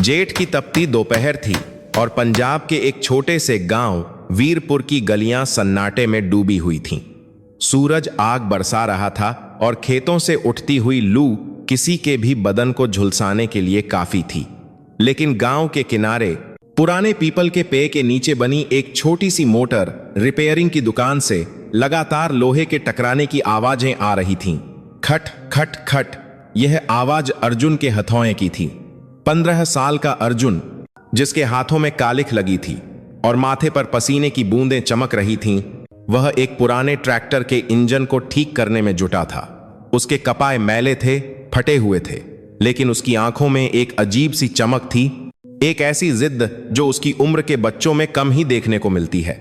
जेठ की तपती दोपहर थी और पंजाब के एक छोटे से गांव वीरपुर की गलियां सन्नाटे में डूबी हुई थीं। सूरज आग बरसा रहा था और खेतों से उठती हुई लू किसी के भी बदन को झुलसाने के लिए काफी थी। लेकिन गांव के किनारे पुराने पीपल के पेड़ के नीचे बनी एक छोटी सी मोटर रिपेयरिंग की दुकान से लगातार लोहे के टकराने की आवाजें आ रही थीं। खट खट खट, यह आवाज अर्जुन के हथौए की थी। 15 साल का अर्जुन, जिसके हाथों में कालिख लगी थी और माथे पर पसीने की बूंदें चमक रही थीं, वह एक पुराने ट्रैक्टर के इंजन को ठीक करने में जुटा था। उसके कपाए मैले थे, फटे हुए थे, लेकिन उसकी आंखों में एक अजीब सी चमक थी, एक ऐसी जिद जो उसकी उम्र के बच्चों में कम ही देखने को मिलती है।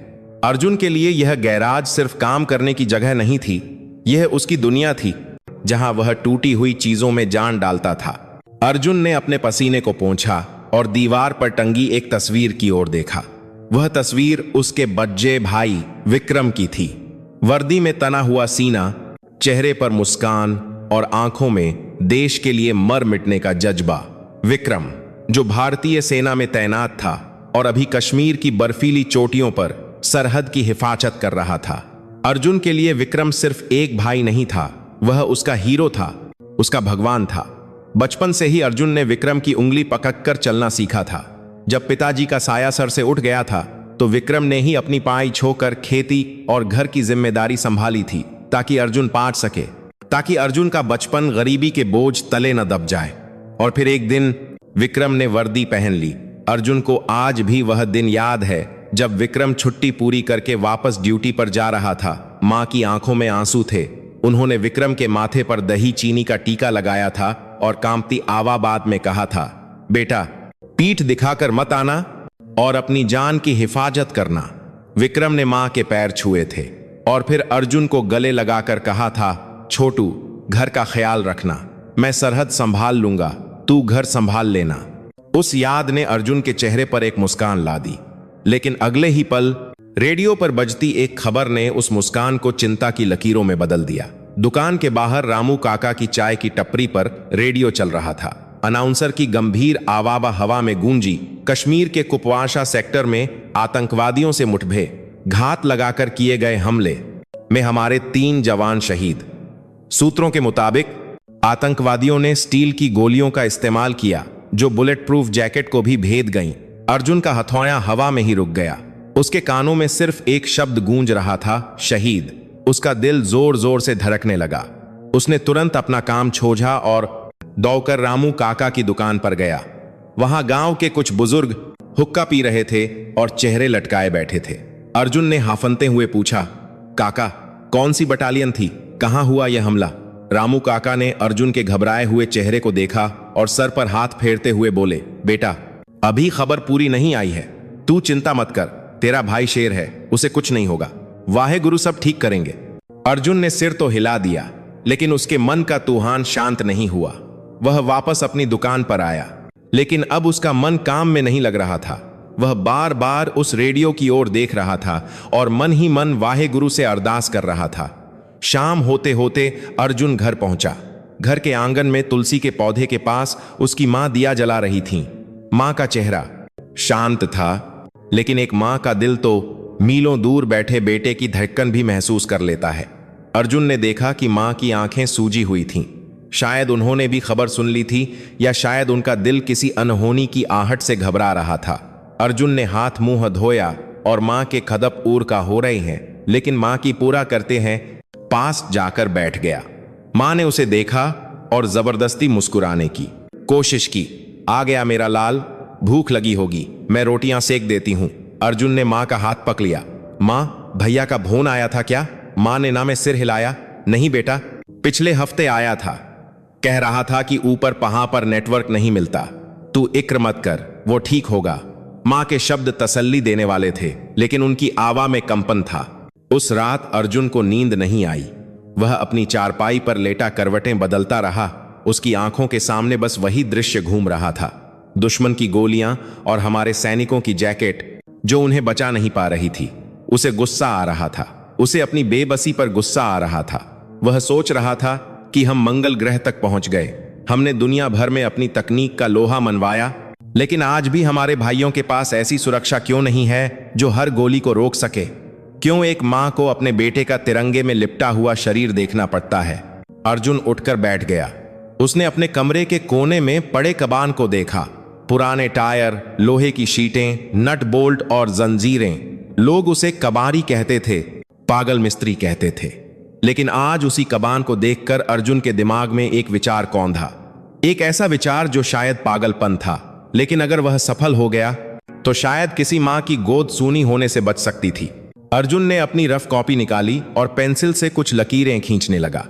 अर्जुन के लिए यह गैराज सिर्फ काम करने की जगह नहीं थी, यह उसकी दुनिया थी जहां वह टूटी हुई चीजों में जान डालता था। अर्जुन ने अपने पसीने को पोंछा और दीवार पर टंगी एक तस्वीर की ओर देखा। वह तस्वीर उसके बच्चे भाई विक्रम की थी। वर्दी में तना हुआ सीना, चेहरे पर मुस्कान और आंखों में देश के लिए मर मिटने का जज्बा। विक्रम, जो भारतीय सेना में तैनात था और अभी कश्मीर की बर्फीली चोटियों पर सरहद की हिफाजत कर रहा था। अर्जुन के लिए विक्रम सिर्फ एक भाई नहीं था, वह उसका हीरो था, उसका भगवान था। बचपन से ही अर्जुन ने विक्रम की उंगली पकड़कर चलना सीखा था। जब पिताजी का साया सर से उठ गया था तो विक्रम ने ही अपनी पाई छोकर खेती और घर की जिम्मेदारी संभाली थी, ताकि अर्जुन पाट सके, ताकि अर्जुन का बचपन गरीबी के बोझ तले न दब जाए। और फिर एक दिन विक्रम ने वर्दी पहन ली। अर्जुन को आज भी वह दिन याद है जब विक्रम छुट्टी पूरी करके वापस ड्यूटी पर जा रहा था। मां की आंखों में आंसू थे। उन्होंने विक्रम के माथे पर दही चीनी का टीका लगाया था और कांपती आवाबाद में कहा था, बेटा, पीठ दिखाकर मत आना और अपनी जान की हिफाजत करना। विक्रम ने मां के पैर छुए थे और फिर अर्जुन को गले लगाकर कहा था, छोटू, घर का ख्याल रखना, मैं सरहद संभाल लूंगा, तू घर संभाल लेना। उस याद ने अर्जुन के चेहरे पर एक मुस्कान ला दी। लेकिन अगले ही पल रेडियो पर बजती एक खबर ने उस मुस्कान को चिंता की लकीरों में बदल दिया। दुकान के बाहर रामू काका की चाय की टपरी पर रेडियो चल रहा था। अनाउंसर की गंभीर आवाज़ हवा में गूंजी, कश्मीर के कुपवाशा सेक्टर में आतंकवादियों से मुठभेड़, घात लगाकर किए गए हमले में हमारे 3 जवान शहीद। सूत्रों के मुताबिक आतंकवादियों ने स्टील की गोलियों का इस्तेमाल किया जो बुलेट प्रूफ जैकेट को भी भेद गईं। अर्जुन का हथौड़ा हवा में ही रुक गया। उसके कानों में सिर्फ एक शब्द गूंज रहा था, शहीद। उसका दिल जोर जोर से धड़कने लगा। उसने तुरंत अपना काम छोड़ा और दौड़कर रामू काका की दुकान पर गया। वहां गांव के कुछ बुजुर्ग हुक्का पी रहे थे और चेहरे लटकाए बैठे थे। अर्जुन ने हाफनते हुए पूछा, काका, कौन सी बटालियन थी, कहां हुआ यह हमला? रामू काका ने अर्जुन के घबराए हुए चेहरे को देखा और सर पर हाथ फेरते हुए बोले, बेटा, अभी खबर पूरी नहीं आई है, तू चिंता मत कर, तेरा भाई शेर है, उसे कुछ नहीं होगा, वाहे गुरु सब ठीक करेंगे। अर्जुन ने सिर तो हिला दिया, लेकिन उसके मन का तूफान शांत नहीं हुआ। वह वापस अपनी दुकान पर आया, लेकिन अब उसका मन काम में नहीं लग रहा था। वह बार बार उस रेडियो की ओर देख रहा था और मन ही मन वाहे गुरु से अरदास कर रहा था। शाम होते होते अर्जुन घर पहुंचा। घर के आंगन में तुलसी के पौधे के पास उसकी मां दिया जला रही थीं। मां का चेहरा शांत था, लेकिन एक मां का दिल तो मीलों दूर बैठे बेटे की धड़कन भी महसूस कर लेता है। अर्जुन ने देखा कि मां की आंखें सूजी हुई थीं। शायद उन्होंने भी खबर सुन ली थी, या शायद उनका दिल किसी अनहोनी की आहट से घबरा रहा था। अर्जुन ने हाथ मुंह धोया और मां के कदम ऊर का हो रहे हैं, लेकिन मां की पूरा करते हैं पास जाकर बैठ गया। मां ने उसे देखा और जबरदस्ती मुस्कुराने की कोशिश की। आ गया मेरा लाल, भूख लगी होगी, मैं रोटियां सेक देती हूं। अर्जुन ने मां का हाथ पकड़ लिया। मां, भैया का फोन आया था क्या? मां ने ना में सिर हिलाया। नहीं बेटा, पिछले हफ्ते आया था, कह रहा था कि ऊपर पहाड़ पर नेटवर्क नहीं मिलता, तू इक्र मत कर, वो ठीक होगा। मां के शब्द तसल्ली देने वाले थे, लेकिन उनकी आवाज में कंपन था। उस रात अर्जुन को नींद नहीं आई। वह अपनी चारपाई पर लेटा करवटें बदलता रहा। उसकी आंखों के सामने बस वही दृश्य घूम रहा था, दुश्मन की गोलियां और हमारे सैनिकों की जैकेट जो उन्हें बचा नहीं पा रही थी। उसे गुस्सा आ रहा था, उसे अपनी बेबसी पर गुस्सा आ रहा था। वह सोच रहा था कि हम मंगल ग्रह तक पहुंच गए, हमने दुनिया भर में अपनी तकनीक का लोहा मनवाया लेकिन आज भी हमारे भाइयों के पास ऐसी सुरक्षा क्यों नहीं है जो हर गोली को रोक सके? क्यों एक मां को अपने बेटे का तिरंगे में लिपटा हुआ शरीर देखना पड़ता है? अर्जुन उठकर बैठ गया। उसने अपने कमरे के कोने में पड़े कबान को देखा। पुराने टायर, लोहे की शीटें, नट बोल्ट और जंजीरें। लोग उसे कबाड़ी कहते थे, पागल मिस्त्री कहते थे। लेकिन आज उसी कबान को देखकर अर्जुन के दिमाग में एक विचार कौंधा। एक ऐसा विचार जो शायद पागलपन था, लेकिन अगर वह सफल हो गया तो शायद किसी मां की गोद सूनी होने से बच सकती थी। अर्जुन ने अपनी रफ कॉपी निकाली और पेंसिल से कुछ लकीरें खींचने लगा।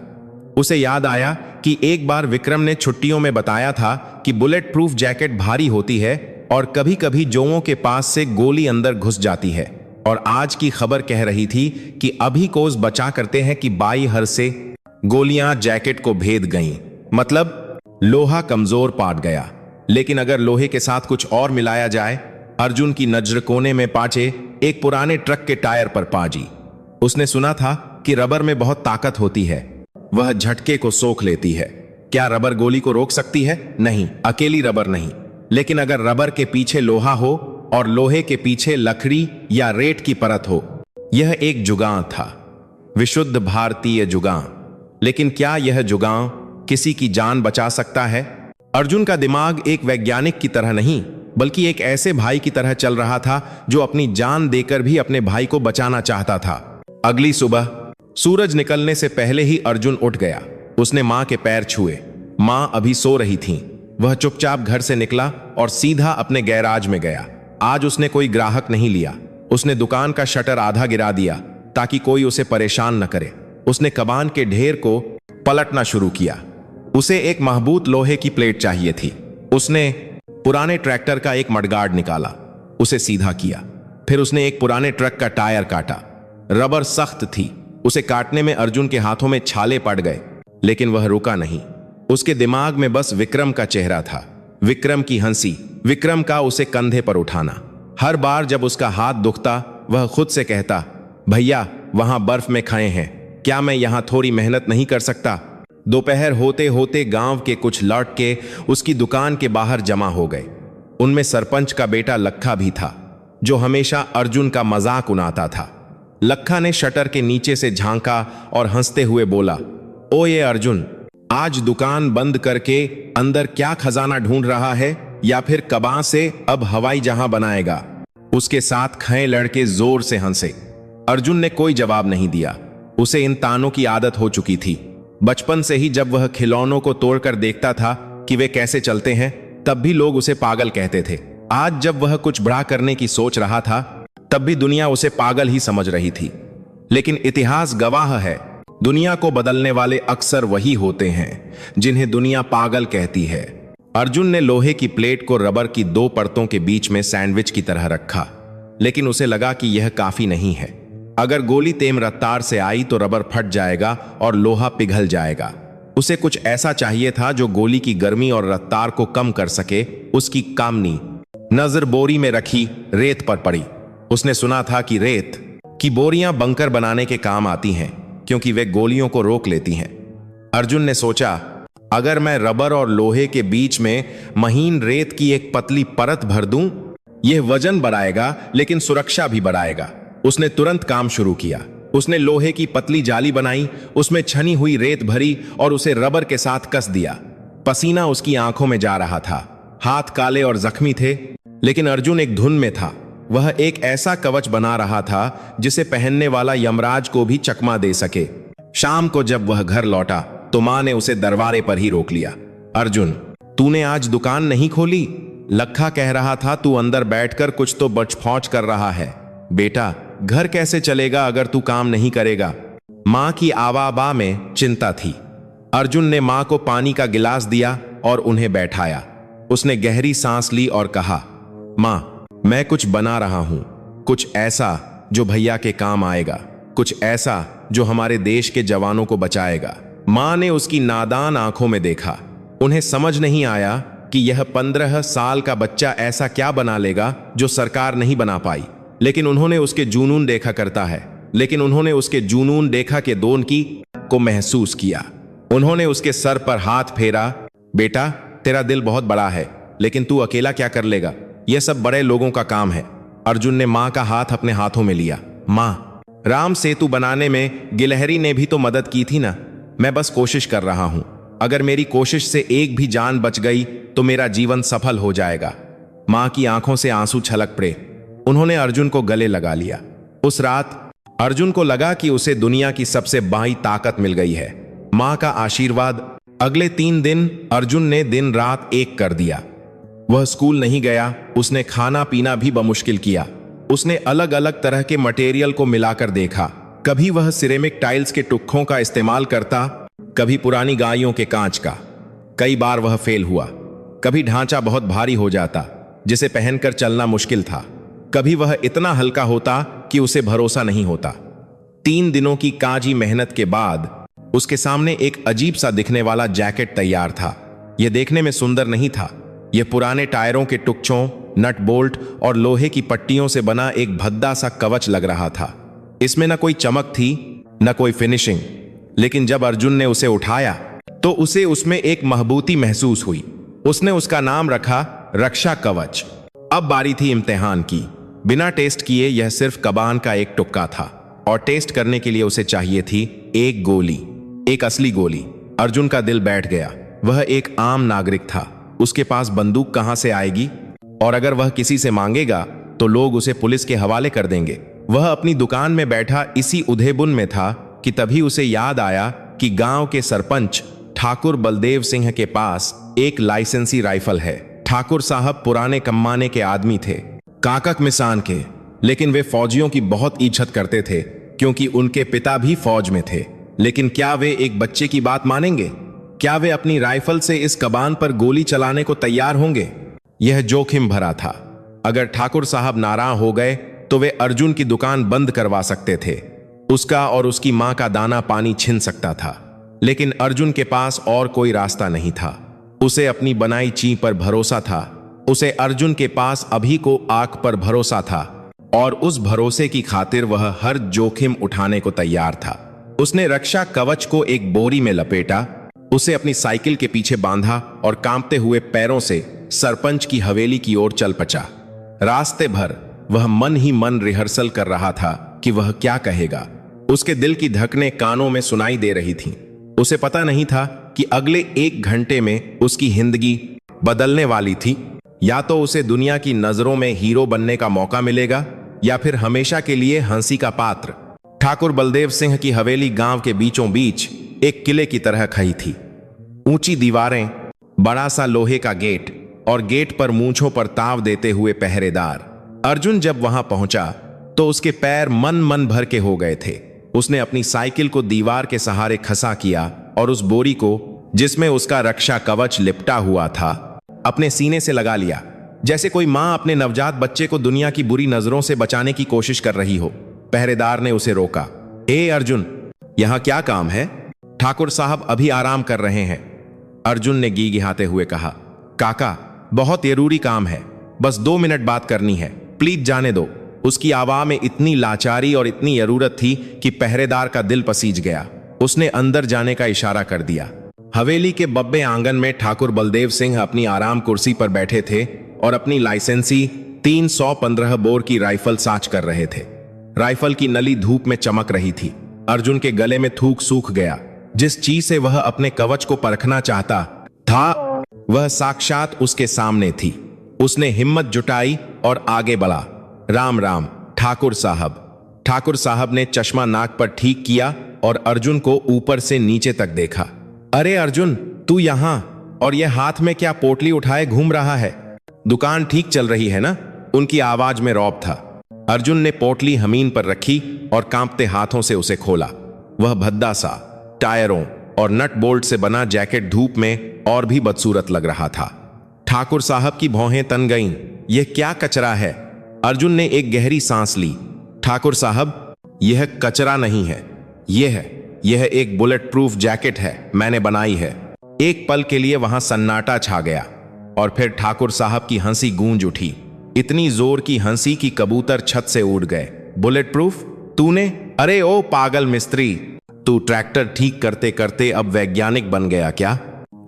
उसे याद आया कि एक बार विक्रम ने छुट्टियों में बताया था कि बुलेट प्रूफ जैकेट भारी होती है और कभी कभी जोओं के पास से गोली अंदर घुस जाती है। और आज की खबर कह रही थी कि अभी कोस बचा करते हैं कि बाई हर से गोलियां जैकेट को भेद गईं। मतलब लोहा कमजोर पाट गया। लेकिन अगर लोहे के साथ कुछ और मिलाया जाए? अर्जुन की नजर कोने में पाचे एक पुराने ट्रक के टायर पर पाजी। उसने सुना था कि रबर में बहुत ताकत होती है, वह झटके को सोख लेती है। क्या रबर गोली को रोक सकती है? नहीं, अकेली रबर नहीं। लेकिन अगर रबर के पीछे लोहा हो और लोहे के पीछे लकड़ी या रेत की परत हो, यह एक जुगां था, विशुद्ध भारतीय जुगां। लेकिन क्या यह जुगां किसी की जान बचा सकता है? अर्जुन का दिमाग एक वैज्ञानिक की तरह नहीं, बल्कि एक ऐसे भाई की तरह चल रहा था जो अपनी जान देकर भी अपने भाई को बचाना चाहता था। अगली सुबह सूरज निकलने से पहले ही अर्जुन उठ गया। उसने मां के पैर छुए। मां अभी सो रही थीं। वह चुपचाप घर से निकला और सीधा अपने गैराज में गया। आज उसने कोई ग्राहक नहीं लिया। उसने दुकान का शटर आधा गिरा दिया ताकि कोई उसे परेशान न करे। उसने कबान के ढेर को पलटना शुरू किया। उसे एक मजबूत लोहे की प्लेट चाहिए थी। उसने पुराने ट्रैक्टर का एक मडगार्ड निकाला, उसे सीधा किया। फिर उसने एक पुराने ट्रक का टायर काटा। रबर सख्त थी, उसे काटने में अर्जुन के हाथों में छाले पड़ गए, लेकिन वह रुका नहीं। उसके दिमाग में बस विक्रम का चेहरा था, विक्रम की हंसी, विक्रम का उसे कंधे पर उठाना। हर बार जब उसका हाथ दुखता, वह खुद से कहता, भैया वहां बर्फ में खाए हैं, क्या मैं यहां थोड़ी मेहनत नहीं कर सकता? दोपहर होते होते गांव के कुछ लड़के उसकी दुकान के बाहर जमा हो गए। उनमें सरपंच का बेटा लखा भी था, जो हमेशा अर्जुन का मजाक उड़ाता था। लखा ने शटर के नीचे से झांका और हंसते हुए बोला, ओ ये अर्जुन, आज दुकान बंद करके अंदर क्या खजाना ढूंढ रहा है, या फिर कबां से अब हवाई जहां बनाएगा? उसके साथ खए लड़के जोर से हंसे। अर्जुन ने कोई जवाब नहीं दिया। उसे इन तानों की आदत हो चुकी थी। बचपन से ही जब वह खिलौनों को तोड़कर देखता था कि वे कैसे चलते हैं, तब भी लोग उसे पागल कहते थे। आज जब वह कुछ बड़ा करने की सोच रहा था, तब भी दुनिया उसे पागल ही समझ रही थी। लेकिन इतिहास गवाह है, दुनिया को बदलने वाले अक्सर वही होते हैं जिन्हें दुनिया पागल कहती है। अर्जुन ने लोहे की प्लेट को रबर की दो परतों के बीच में सैंडविच की तरह रखा, लेकिन उसे लगा कि यह काफी नहीं है। अगर गोली तेज रफ्तार से आई तो रबर फट जाएगा और लोहा पिघल जाएगा। उसे कुछ ऐसा चाहिए था जो गोली की गर्मी और रफ्तार को कम कर सके। उसकी कामनी नजर बोरी में रखी रेत पर पड़ी। उसने सुना था कि रेत की बोरियां बंकर बनाने के काम आती हैं, क्योंकि वे गोलियों को रोक लेती हैं। अर्जुन ने सोचा, अगर मैं रबर और लोहे के बीच में महीन रेत की एक पतली परत भर दूं, यह वजन बढ़ाएगा लेकिन सुरक्षा भी बढ़ाएगा। उसने तुरंत काम शुरू किया। उसने लोहे की पतली जाली बनाई, उसमें छनी हुई रेत भरी और उसे रबर के साथ कस दिया। पसीना उसकी आंखों में जा रहा था, हाथ काले और जख्मी थे, लेकिन अर्जुन एक धुन में था। वह एक ऐसा कवच बना रहा था जिसे पहनने वाला यमराज को भी चकमा दे सके। शाम को जब वह घर लौटा तो मां ने उसे दरवाजे पर ही रोक लिया। अर्जुन, तूने आज दुकान नहीं खोली? लखा कह रहा था तू अंदर बैठकर कुछ तो बचफौच कर रहा है। बेटा, घर कैसे चलेगा अगर तू काम नहीं करेगा? मां की आवाबा में चिंता थी। अर्जुन ने मां को पानी का गिलास दिया और उन्हें बैठाया। उसने गहरी सांस ली और कहा, मां, मैं कुछ बना रहा हूं, कुछ ऐसा जो भैया के काम आएगा, कुछ ऐसा जो हमारे देश के जवानों को बचाएगा। मां ने उसकी नादान आंखों में देखा। उन्हें समझ नहीं आया कि यह 15 साल का बच्चा ऐसा क्या बना लेगा जो सरकार नहीं बना पाई। लेकिन उन्होंने उसके जुनून देखा करता है, लेकिन उन्होंने उसके जुनून देखा के दोन की को महसूस किया। उन्होंने उसके सर पर हाथ फेरा। बेटा, तेरा दिल बहुत बड़ा है, लेकिन तू अकेला क्या कर लेगा? यह सब बड़े लोगों का काम है। अर्जुन ने माँ का हाथ अपने हाथों में लिया। माँ, राम सेतु बनाने में गिलहरी ने भी तो मदद की थी ना। मैं बस कोशिश कर रहा हूं। अगर मेरी कोशिश से एक भी जान बच गई तो मेरा जीवन सफल हो जाएगा। माँ की आंखों से आंसू छलक पड़े। उन्होंने अर्जुन को गले लगा लिया। उस रात अर्जुन को लगा कि उसे दुनिया की सबसे बड़ी ताकत मिल गई है, माँ का आशीर्वाद। अगले 3 दिन अर्जुन ने दिन रात एक कर दिया। वह स्कूल नहीं गया, उसने खाना पीना भी बमुश्किल किया। उसने अलग अलग तरह के मटेरियल को मिलाकर देखा। कभी वह सिरेमिक टाइल्स के टुकड़ों का इस्तेमाल करता, कभी पुरानी गायों के कांच का। कई बार वह फेल हुआ। कभी ढांचा बहुत भारी हो जाता, जिसे पहनकर चलना मुश्किल था। कभी वह इतना हल्का होता कि उसे भरोसा नहीं होता। 3 दिनों की काजी मेहनत के बाद उसके सामने एक अजीब सा दिखने वाला जैकेट तैयार था। यह देखने में सुंदर नहीं था। यह पुराने टायरों के टुकड़ों, नट बोल्ट और लोहे की पट्टियों से बना एक भद्दा सा कवच लग रहा था। इसमें न कोई चमक थी, न कोई फिनिशिंग। लेकिन जब अर्जुन ने उसे उठाया तो उसे उसमें एक महबूती महसूस हुई। उसने उसका नाम रखा रक्षा कवच। अब बारी थी इम्तिहान की। बिना टेस्ट किए यह सिर्फ कबान का एक टुक्का था, और टेस्ट करने के लिए उसे चाहिए थी एक गोली, एक असली गोली। अर्जुन का दिल बैठ गया। वह एक आम नागरिक था। उसके पास बंदूक कहां से आएगी? और अगर वह किसी से मांगेगा तो लोग उसे पुलिस के हवाले कर देंगे। वह अपनी दुकान में बैठा इसी उधेबुन में था कि तभी उसे याद आया कि गांव के सरपंच ठाकुर बलदेव सिंह के पास एक लाइसेंसी राइफल है। ठाकुर साहब पुराने कमाने के आदमी थे, काकक मिसान के, लेकिन वे फौजियों की बहुत इज्जत करते थे क्योंकि उनके पिता भी फौज में थे। लेकिन क्या वे एक बच्चे की बात मानेंगे? क्या वे अपनी राइफल से इस कबान पर गोली चलाने को तैयार होंगे? यह जोखिम भरा था। अगर ठाकुर साहब नाराज हो गए तो वे अर्जुन की दुकान बंद करवा सकते थे। उसका और उसकी मां का दाना पानी छिन सकता था। लेकिन अर्जुन के पास और कोई रास्ता नहीं था। उसे अपनी बनाई चीज पर भरोसा था। उसे अर्जुन के पास अभी को आंख पर भरोसा था, और उस भरोसे की खातिर वह हर जोखिम उठाने को तैयार था। उसने रक्षा कवच को एक बोरी में लपेटा, उसे अपनी साइकिल के पीछे बांधा और कांपते हुए पैरों से सरपंच की हवेली की ओर चल पचा। रास्ते भर वह मन ही मन रिहर्सल कर रहा था कि वह क्या कहेगा। उसके दिल की धड़कनें कानों में सुनाई दे रही थीं। उसे पता नहीं था कि अगले 1 घंटे में उसकी जिंदगी बदलने वाली थी। या तो उसे दुनिया की नजरों में हीरो बनने का मौका मिलेगा, या फिर हमेशा के लिए हंसी का पात्र। ठाकुर बलदेव सिंह की हवेली गांव के बीचों बीच एक किले की तरह खड़ी थी। ऊंची दीवारें, बड़ा सा लोहे का गेट, और गेट पर मूंछों पर ताव देते हुए पहरेदार। अर्जुन जब वहां पहुंचा तो उसके पैर मन भर के हो गए थे। उसने अपनी साइकिल को दीवार के सहारे खसा किया और उस बोरी को, जिसमें उसका रक्षा कवच लिपटा हुआ था, अपने सीने से लगा लिया, जैसे कोई मां अपने नवजात बच्चे को दुनिया की बुरी नजरों से बचाने की कोशिश कर रही हो। पहरेदार ने उसे रोका। ए अर्जुन, यहां क्या काम है? ठाकुर साहब अभी आराम कर रहे हैं, अर्जुन ने गिड़गिड़ाते हुए कहा। काका, बहुत जरूरी काम है, बस 2 मिनट बात करनी है, प्लीज जाने दो। उसकी आवाज में इतनी लाचारी और इतनी जरूरत थी कि पहरेदार का दिल पसीज गया। उसने अंदर जाने का इशारा कर दिया। हवेली के बब्बे आंगन में ठाकुर बलदेव सिंह अपनी आराम कुर्सी पर बैठे थे और अपनी लाइसेंसी 315 बोर की राइफल साच कर रहे थे। राइफल की नली धूप में चमक रही थी। अर्जुन के गले में थूक सूख गया। जिस चीज से वह अपने कवच को परखना चाहता था, वह साक्षात उसके सामने थी। उसने हिम्मत जुटाई और आगे बढ़ा। राम राम ठाकुर साहब। ठाकुर साहब ने चश्मा नाक पर ठीक किया और अर्जुन को ऊपर से नीचे तक देखा। अरे अर्जुन, तू यहां, और यह हाथ में क्या पोटली उठाए घूम रहा है? दुकान ठीक चल रही है ना? उनकी आवाज में रौब था। अर्जुन ने पोटली जमीन पर रखी और कांपते हाथों से उसे खोला। वह भद्दा सा टायरों और नट बोल्ट से बना जैकेट धूप में और भी बदसूरत लग रहा था। ठाकुर साहब की भौहें तन गईं। यह क्या कचरा है? अर्जुन ने एक गहरी सांस ली। ठाकुर साहब, यह कचरा नहीं है, यह एक बुलेट प्रूफ जैकेट है, मैंने बनाई है। एक पल के लिए वहां सन्नाटा छा गया और फिर ठाकुर साहब की हंसी गूंज उठी। इतनी जोर की हंसी कि कबूतर छत से उड़ गए। Bullet proof? तूने? अरे ओ पागल मिस्त्री, तू ट्रैक्टर ठीक करते करते अब वैज्ञानिक बन गया क्या?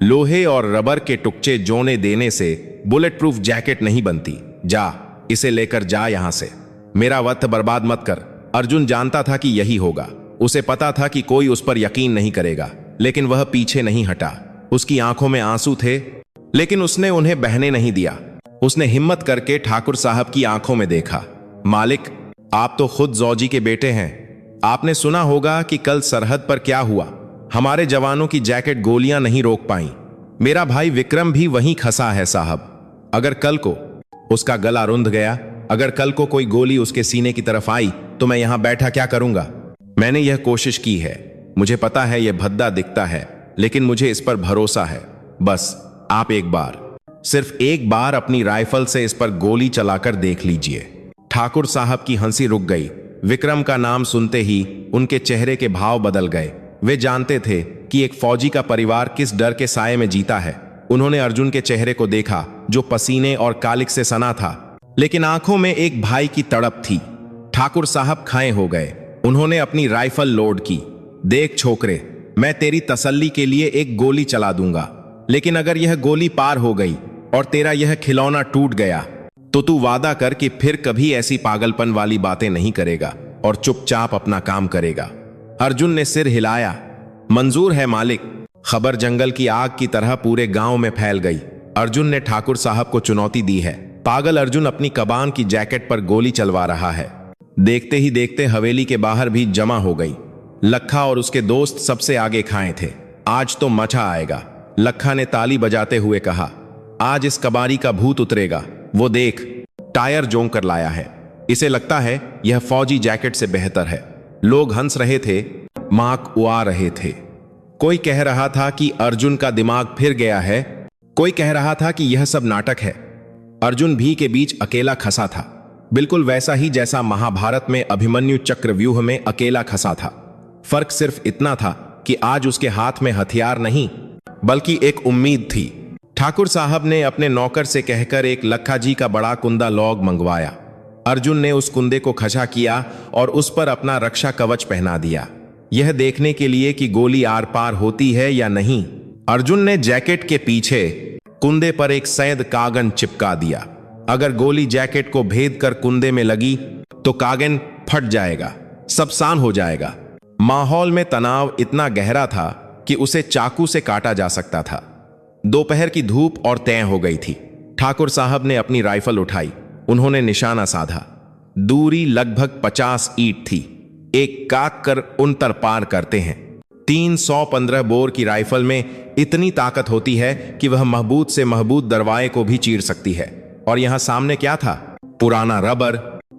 लोहे और रबर के टुकड़े जोड़ने देने से बुलेट प्रूफ जैकेट नहीं बनती। जा, इसे लेकर जा यहां से। मेरा वक्त बर्बाद मत कर। अर्जुन जानता था कि यही होगा। उसे पता था कि कोई उस पर यकीन नहीं करेगा, लेकिन वह पीछे नहीं हटा। उसकी आंखों में आंसू थे, लेकिन उसने उन्हें बहने नहीं दिया। उसने हिम्मत करके ठाकुर साहब की आंखों में देखा। मालिक, आप तो खुद जौजी के बेटे हैं। आपने सुना होगा कि कल सरहद पर क्या हुआ। हमारे जवानों की जैकेट गोलियां नहीं रोक पाई। मेरा भाई विक्रम भी वहीं खसा है साहब। अगर कल को उसका गला रुंध गया, अगर कल को कोई गोली उसके सीने की तरफ आई, तो मैं यहां बैठा क्या करूंगा? मैंने यह कोशिश की है। मुझे पता है यह भद्दा दिखता है, लेकिन मुझे इस पर भरोसा है। बस आप एक बार, सिर्फ एक बार अपनी राइफल से इस पर गोली चलाकर देख लीजिए। ठाकुर साहब की हंसी रुक गई। विक्रम का नाम सुनते ही उनके चेहरे के भाव बदल गए। वे जानते थे कि एक फौजी का परिवार किस डर के साए में जीता है। उन्होंने अर्जुन के चेहरे को देखा, जो पसीने और कालिक से सना था, लेकिन आंखों में एक भाई की तड़प थी। ठाकुर साहब खाए हो गए। उन्होंने अपनी राइफल लोड की। देख छोकरे, मैं तेरी तसल्ली के लिए एक गोली चला दूंगा, लेकिन अगर यह गोली पार हो गई और तेरा यह खिलौना टूट गया, तो तू वादा कर कि फिर कभी ऐसी पागलपन वाली बातें नहीं करेगा और चुपचाप अपना काम करेगा। अर्जुन ने सिर हिलाया। मंजूर है मालिक। खबर जंगल की आग की तरह पूरे गांव में फैल गई। अर्जुन ने ठाकुर साहब को चुनौती दी है। पागल अर्जुन अपनी कबान की जैकेट पर गोली चलवा रहा है। देखते ही देखते हवेली के बाहर भी जमा हो गई। लखा और उसके दोस्त सबसे आगे खाए थे। आज तो मचा आएगा। लखा ने ताली बजाते हुए कहा, आज इस कबाड़ी का भूत उतरेगा। वो देख, टायर जों कर लाया है। इसे लगता है यह फौजी जैकेट से बेहतर है। लोग हंस रहे थे, माक उड़ा रहे थे। कोई कह रहा था कि अर्जुन का दिमाग फिर गया है। कोई कह रहा था कि यह सब नाटक है। अर्जुन भी के बीच अकेला खसा था, बिल्कुल वैसा ही जैसा महाभारत में अभिमन्यु चक्रव्यूह में अकेला खसा था। फर्क सिर्फ इतना था कि आज उसके हाथ में हथियार नहीं, बल्कि एक उम्मीद थी। ठाकुर साहब ने अपने नौकर से कहकर एक लखा जी का बड़ा कुंदा लॉग मंगवाया। अर्जुन ने उस कुंदे को खचा किया और उस पर अपना रक्षा कवच पहना दिया, यह देखने के लिए कि गोली आर पार होती है या नहीं। अर्जुन ने जैकेट के पीछे कुंदे पर एक सैद कागन चिपका दिया। अगर गोली जैकेट को भेद कर कुंदे में लगी तो कागन फट जाएगा, सब सान हो जाएगा। माहौल में तनाव इतना गहरा था कि उसे चाकू से काटा जा सकता था। दोपहर की धूप और तय हो गई थी। ठाकुर साहब ने अपनी राइफल उठाई। उन्होंने निशाना साधा। दूरी लगभग 50 ईंट थी। एक काक कर उन तर पार करते हैं। 315 बोर की राइफल में इतनी ताकत होती है कि वह महबूद से महबूद दरवाजे को भी चीर सकती है। और यहां सामने क्या था? पुराना रबर,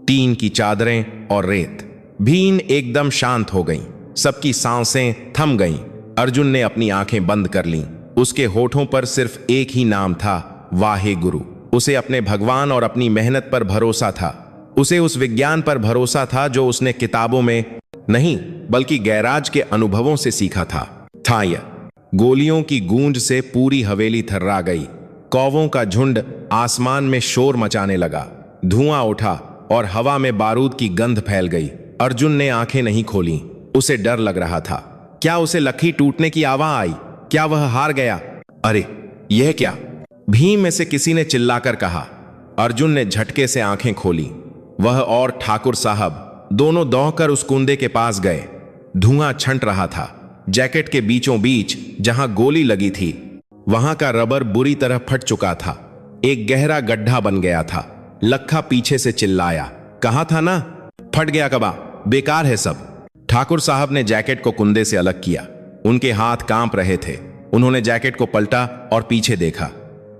टीन की चादरें और रेत। भीन एकदम शांत हो गई। सबकी सांसें थम गईं। अर्जुन ने अपनी आंखें बंद कर लीं। उसके होठों पर सिर्फ एक ही नाम था, वाहे गुरु। उसे अपने भगवान और अपनी मेहनत पर भरोसा था। उसे उस विज्ञान पर भरोसा था जो उसने किताबों में नहीं, बल्कि गैराज के अनुभवों से सीखा था यह। गोलियों की गूंज से पूरी हवेली थर्रा गई। कौवों का झुंड आसमान में शोर मचाने लगा। धुआं उठा और हवा में बारूद की गंध फैल गई। अर्जुन ने आंखें नहीं खोली। उसे डर लग रहा था। क्या उसे लखी टूटने की आवाज आई? क्या वह हार गया? अरे यह क्या? भीम में से किसी ने चिल्लाकर कहा। अर्जुन ने झटके से आंखें खोली। वह और ठाकुर साहब दोनों दौड़कर उस कुंदे के पास गए। धुआं छंट रहा था। जैकेट के बीचों बीच जहां गोली लगी थी, वहां का रबर बुरी तरह फट चुका था। एक गहरा गड्ढा बन गया था। लखा पीछे से चिल्लाया, कहा था ना, फट गया कबा, बेकार है सब। ठाकुर साहब ने जैकेट को कुंदे से अलग किया। उनके हाथ कांप रहे थे। उन्होंने जैकेट को पलटा और पीछे देखा।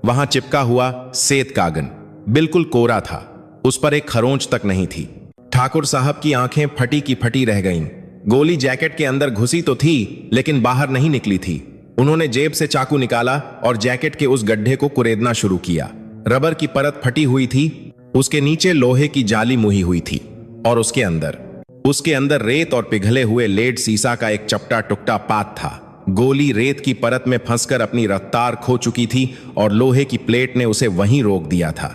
वहां चिपका हुआ सेत कागन बिल्कुल कोरा था। उस पर एक खरोंच तक नहीं थी। ठाकुर साहब की आंखें फटी की फटी रह गईं। गोली जैकेट के अंदर घुसी तो थी, लेकिन बाहर नहीं निकली थी। उन्होंने जेब से चाकू निकाला और जैकेट के उस गड्ढे को कुरेदना शुरू किया। रबर की परत फटी हुई थी। उसके नीचे लोहे की जाली मुही हुई थी और उसके अंदर रेत और पिघले हुए लेड सीसा का एक चपटा टुकटा पात था। गोली रेत की परत में फंसकर अपनी रफ्तार खो चुकी थी और लोहे की प्लेट ने उसे वहीं रोक दिया था।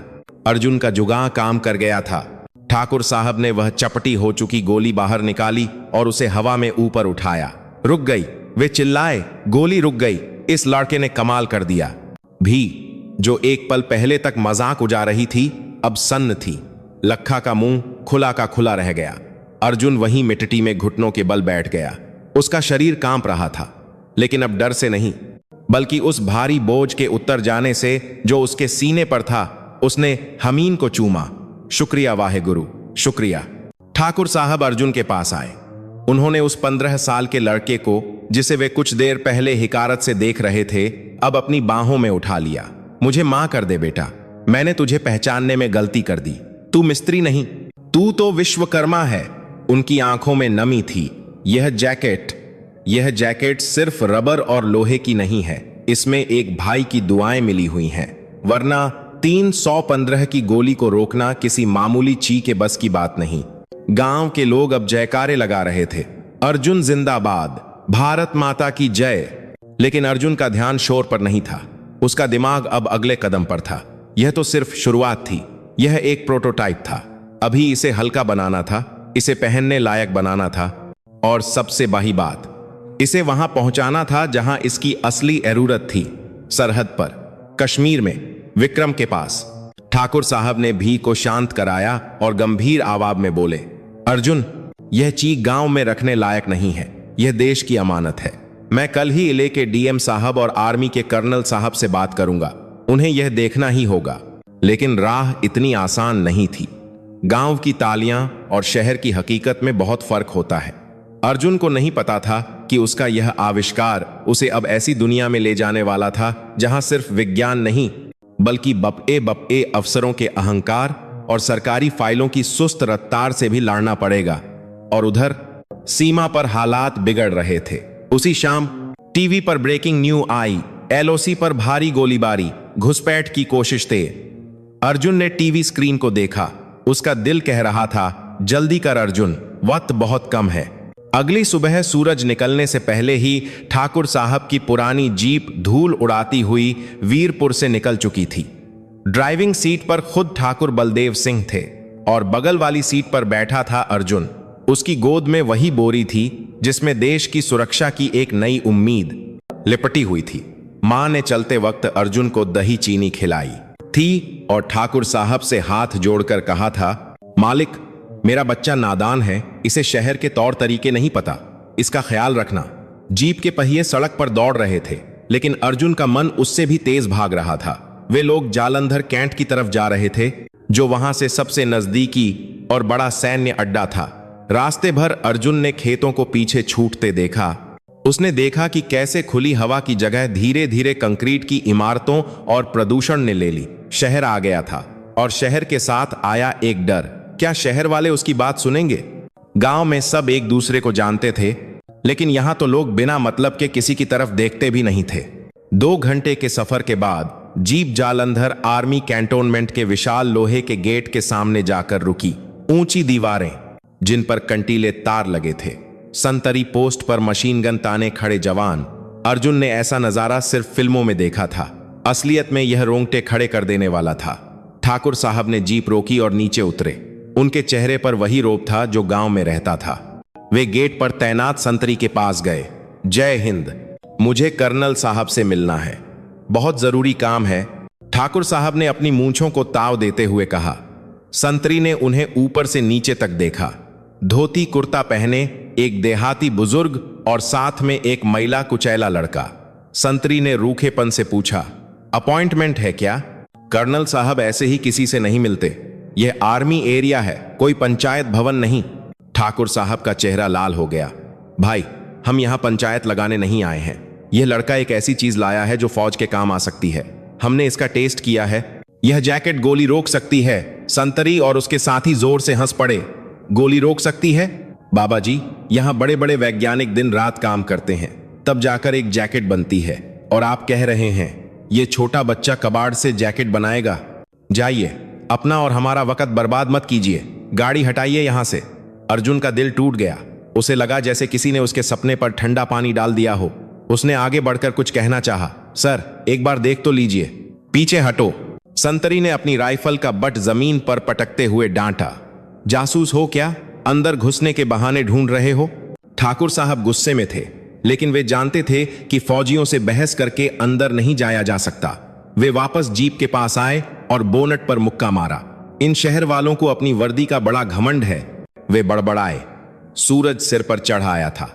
अर्जुन का जुगाड़ काम कर गया था। ठाकुर साहब ने वह चपटी हो चुकी गोली बाहर निकाली और उसे हवा में ऊपर उठाया। रुक गई। वे चिल्लाए, गोली रुक गई। इस लड़के ने कमाल कर दिया। भी जो एक पल पहले तक मजाक उड़ा रही थी अब सन्न थी। लखा का मुंह खुला का खुला रह गया। अर्जुन वहीं मिट्टी में घुटनों के बल बैठ गया। उसका शरीर कांप रहा था, लेकिन अब डर से नहीं, बल्कि उस भारी बोझ के उतर जाने से जो उसके सीने पर था। उसने हमीन को चूमा। शुक्रिया वाहेगुरु, शुक्रिया। ठाकुर साहब अर्जुन के पास आए। उन्होंने उस 15 साल के लड़के को, जिसे वे कुछ देर पहले हिकारत से देख रहे थे, अब अपनी बाहों में उठा लिया। मुझे मां कर दे बेटा, मैंने तुझे पहचानने में गलती कर दी। तू मिस्त्री नहीं, तू तो विश्वकर्मा है। उनकी आंखों में नमी थी। यह जैकेट सिर्फ रबर और लोहे की नहीं है, इसमें एक भाई की दुआएं मिली हुई हैं। वरना 315 की गोली को रोकना किसी मामूली ची के बस की बात नहीं। गांव के लोग अब जयकारे लगा रहे थे, अर्जुन जिंदाबाद, भारत माता की जय। लेकिन अर्जुन का ध्यान शोर पर नहीं था। उसका दिमाग अब अगले कदम पर था। यह तो सिर्फ शुरुआत थी। यह एक प्रोटोटाइप था। अभी इसे हल्का बनाना था, इसे पहनने लायक बनाना था, और सबसे बड़ी बात, इसे वहां पहुंचाना था जहां इसकी असली जरूरत थी। सरहद पर, कश्मीर में, विक्रम के पास। ठाकुर साहब ने भी को शांत कराया और गंभीर आवाज में बोले, अर्जुन, यह चीज गांव में रखने लायक नहीं है। यह देश की अमानत है। मैं कल ही इले के डीएम साहब और आर्मी के कर्नल साहब से बात करूंगा। उन्हें यह देखना ही होगा। लेकिन राह इतनी आसान नहीं थी। गांव की तालियां और शहर की हकीकत में बहुत फर्क होता है। अर्जुन को नहीं पता था कि उसका यह आविष्कार उसे अब ऐसी दुनिया में ले जाने वाला था जहां सिर्फ विज्ञान नहीं, बल्कि बपए अफसरों के अहंकार और सरकारी फाइलों की सुस्त रफ्तार से भी लड़ना पड़ेगा। और उधर सीमा पर हालात बिगड़ रहे थे। उसी शाम टीवी पर ब्रेकिंग न्यूज आई। एलओसी पर भारी गोलीबारी, घुसपैठ की कोशिश थे। अर्जुन ने टीवी स्क्रीन को देखा। उसका दिल कह रहा था, जल्दी कर अर्जुन, वक्त बहुत कम है। अगली सुबह सूरज निकलने से पहले ही ठाकुर साहब की पुरानी जीप धूल उड़ाती हुई वीरपुर से निकल चुकी थी। ड्राइविंग सीट पर खुद ठाकुर बलदेव सिंह थे और बगल वाली सीट पर बैठा था अर्जुन। उसकी गोद में वही बोरी थी जिसमें देश की सुरक्षा की एक नई उम्मीद लिपटी हुई थी। मां ने चलते वक्त अर्जुन को दही चीनी खिलाई थी और ठाकुर साहब से हाथ जोड़कर कहा था, मालिक, मेरा बच्चा नादान है, इसे शहर के तौर तरीके नहीं पता, इसका ख्याल रखना। जीप के पहिए सड़क पर दौड़ रहे थे, लेकिन अर्जुन का मन उससे भी तेज भाग रहा था। वे लोग जालंधर कैंट की तरफ जा रहे थे, जो वहां से सबसे नजदीकी और बड़ा सैन्य अड्डा था। रास्ते भर अर्जुन ने खेतों को पीछे छूटते देखा। उसने देखा कि कैसे खुली हवा की जगह धीरे धीरे कंक्रीट की इमारतों और प्रदूषण ने ले ली। शहर आ गया था और शहर के साथ आया एक डर। क्या शहर वाले उसकी बात सुनेंगे? गांव में सब एक दूसरे को जानते थे, लेकिन यहां तो लोग बिना मतलब के किसी की तरफ देखते भी नहीं थे। 2 घंटे के सफर के बाद जीप जालंधर आर्मी कैंटोनमेंट के विशाल लोहे के गेट के सामने जाकर रुकी। ऊंची दीवारें जिन पर कंटीले तार लगे थे, संतरी पोस्ट पर मशीन गन ताने खड़े जवान। अर्जुन ने ऐसा नजारा सिर्फ फिल्मों में देखा था। असलियत में यह रोंगटे खड़े कर देने वाला था। ठाकुर साहब ने जीप रोकी और नीचे उतरे। उनके चेहरे पर वही रोब था जो गांव में रहता था। वे गेट पर तैनात संतरी के पास गए। जय हिंद, मुझे कर्नल साहब से मिलना है, बहुत जरूरी काम है, ठाकुर साहब ने अपनी मूंछों को ताव देते हुए कहा। संतरी ने उन्हें ऊपर से नीचे तक देखा। धोती कुर्ता पहने एक देहाती बुजुर्ग और साथ में एक महिला कुचैला लड़का। संतरी ने रूखेपन से पूछा, अपॉइंटमेंट है क्या? कर्नल साहब ऐसे ही किसी से नहीं मिलते। यह आर्मी एरिया है, कोई पंचायत भवन नहीं। ठाकुर साहब का चेहरा लाल हो गया। भाई, हम यहां पंचायत लगाने नहीं आए हैं। यह लड़का एक ऐसी चीज लाया है जो फौज के काम आ सकती है। हमने इसका टेस्ट किया है। यह जैकेट गोली रोक सकती है। संतरी और उसके साथी जोर से हंस पड़े। गोली रोक सकती है? बाबा जी, यहां बड़े बड़े वैज्ञानिक दिन रात काम करते हैं, तब जाकर एक जैकेट बनती है। और आप कह रहे हैं यह छोटा बच्चा कबाड़ से जैकेट बनाएगा? जाइए, अपना और हमारा वक्त बर्बाद मत कीजिए। गाड़ी हटाइए यहां से। अर्जुन का दिल टूट गया। उसे लगा जैसे किसी ने उसके सपने पर ठंडा पानी डाल दिया हो। उसने आगे बढ़कर कुछ कहना चाहा। सर, एक बार देख तो लीजिए। पीछे हटो। संतरी ने अपनी राइफल का बट जमीन पर पटकते हुए डांटा। जासूस हो क्या? अंदर घुसने के बहाने ढूंढ रहे हो? ठाकुर साहब गुस्से में थे, लेकिन वे जानते थे कि फौजियों से बहस करके अंदर नहीं जाया जा सकता। वे वापस जीप के पास आए और बोनट पर मुक्का मारा। इन शहर वालों को अपनी वर्दी का बड़ा घमंड है, वे बड़बड़ाए। सूरज सिर पर चढ़ आया था।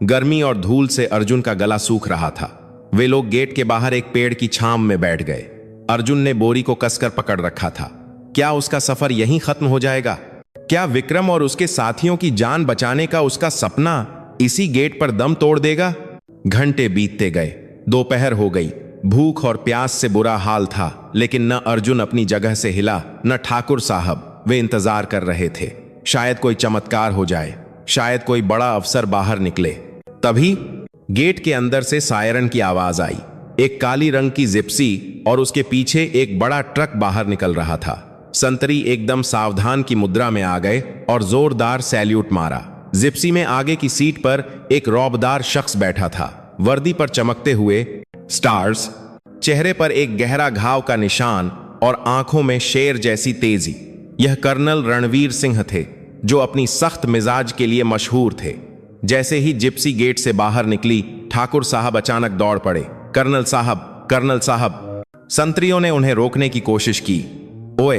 गर्मी और धूल से अर्जुन का गला सूख रहा था। वे लोग गेट के बाहर एक पेड़ की छांव में बैठ गए। अर्जुन ने बोरी को कसकर पकड़ रखा था। क्या उसका सफर यहीं खत्म हो जाएगा? क्या विक्रम और उसके साथियों की जान बचाने का उसका सपना इसी गेट पर दम तोड़ देगा? घंटे बीतते गए। दोपहर हो गई। भूख और प्यास से बुरा हाल था, लेकिन न अर्जुन अपनी जगह से हिला, न ठाकुर साहब। वे इंतजार कर रहे थे। शायद कोई चमत्कार हो जाए, शायद कोई बड़ा अफसर बाहर निकले। तभी गेट के अंदर से सायरन की आवाज आई। एक काली रंग की जिप्सी और उसके पीछे एक बड़ा ट्रक बाहर निकल रहा था। संतरी एकदम सावधान की मुद्रा में आ गए और जोरदार सैल्यूट मारा। जिप्सी में आगे की सीट पर एक रौबदार शख्स बैठा था। वर्दी पर चमकते हुए स्टार्स, चेहरे पर एक गहरा घाव का निशान और आंखों में शेर जैसी तेजी। यह कर्नल रणवीर सिंह थे, जो अपनी सख्त मिजाज के लिए मशहूर थे। जैसे ही जिप्सी गेट से बाहर निकली, ठाकुर साहब अचानक दौड़ पड़े। कर्नल साहब, कर्नल साहब। संतरियों ने उन्हें रोकने की कोशिश की। ओए,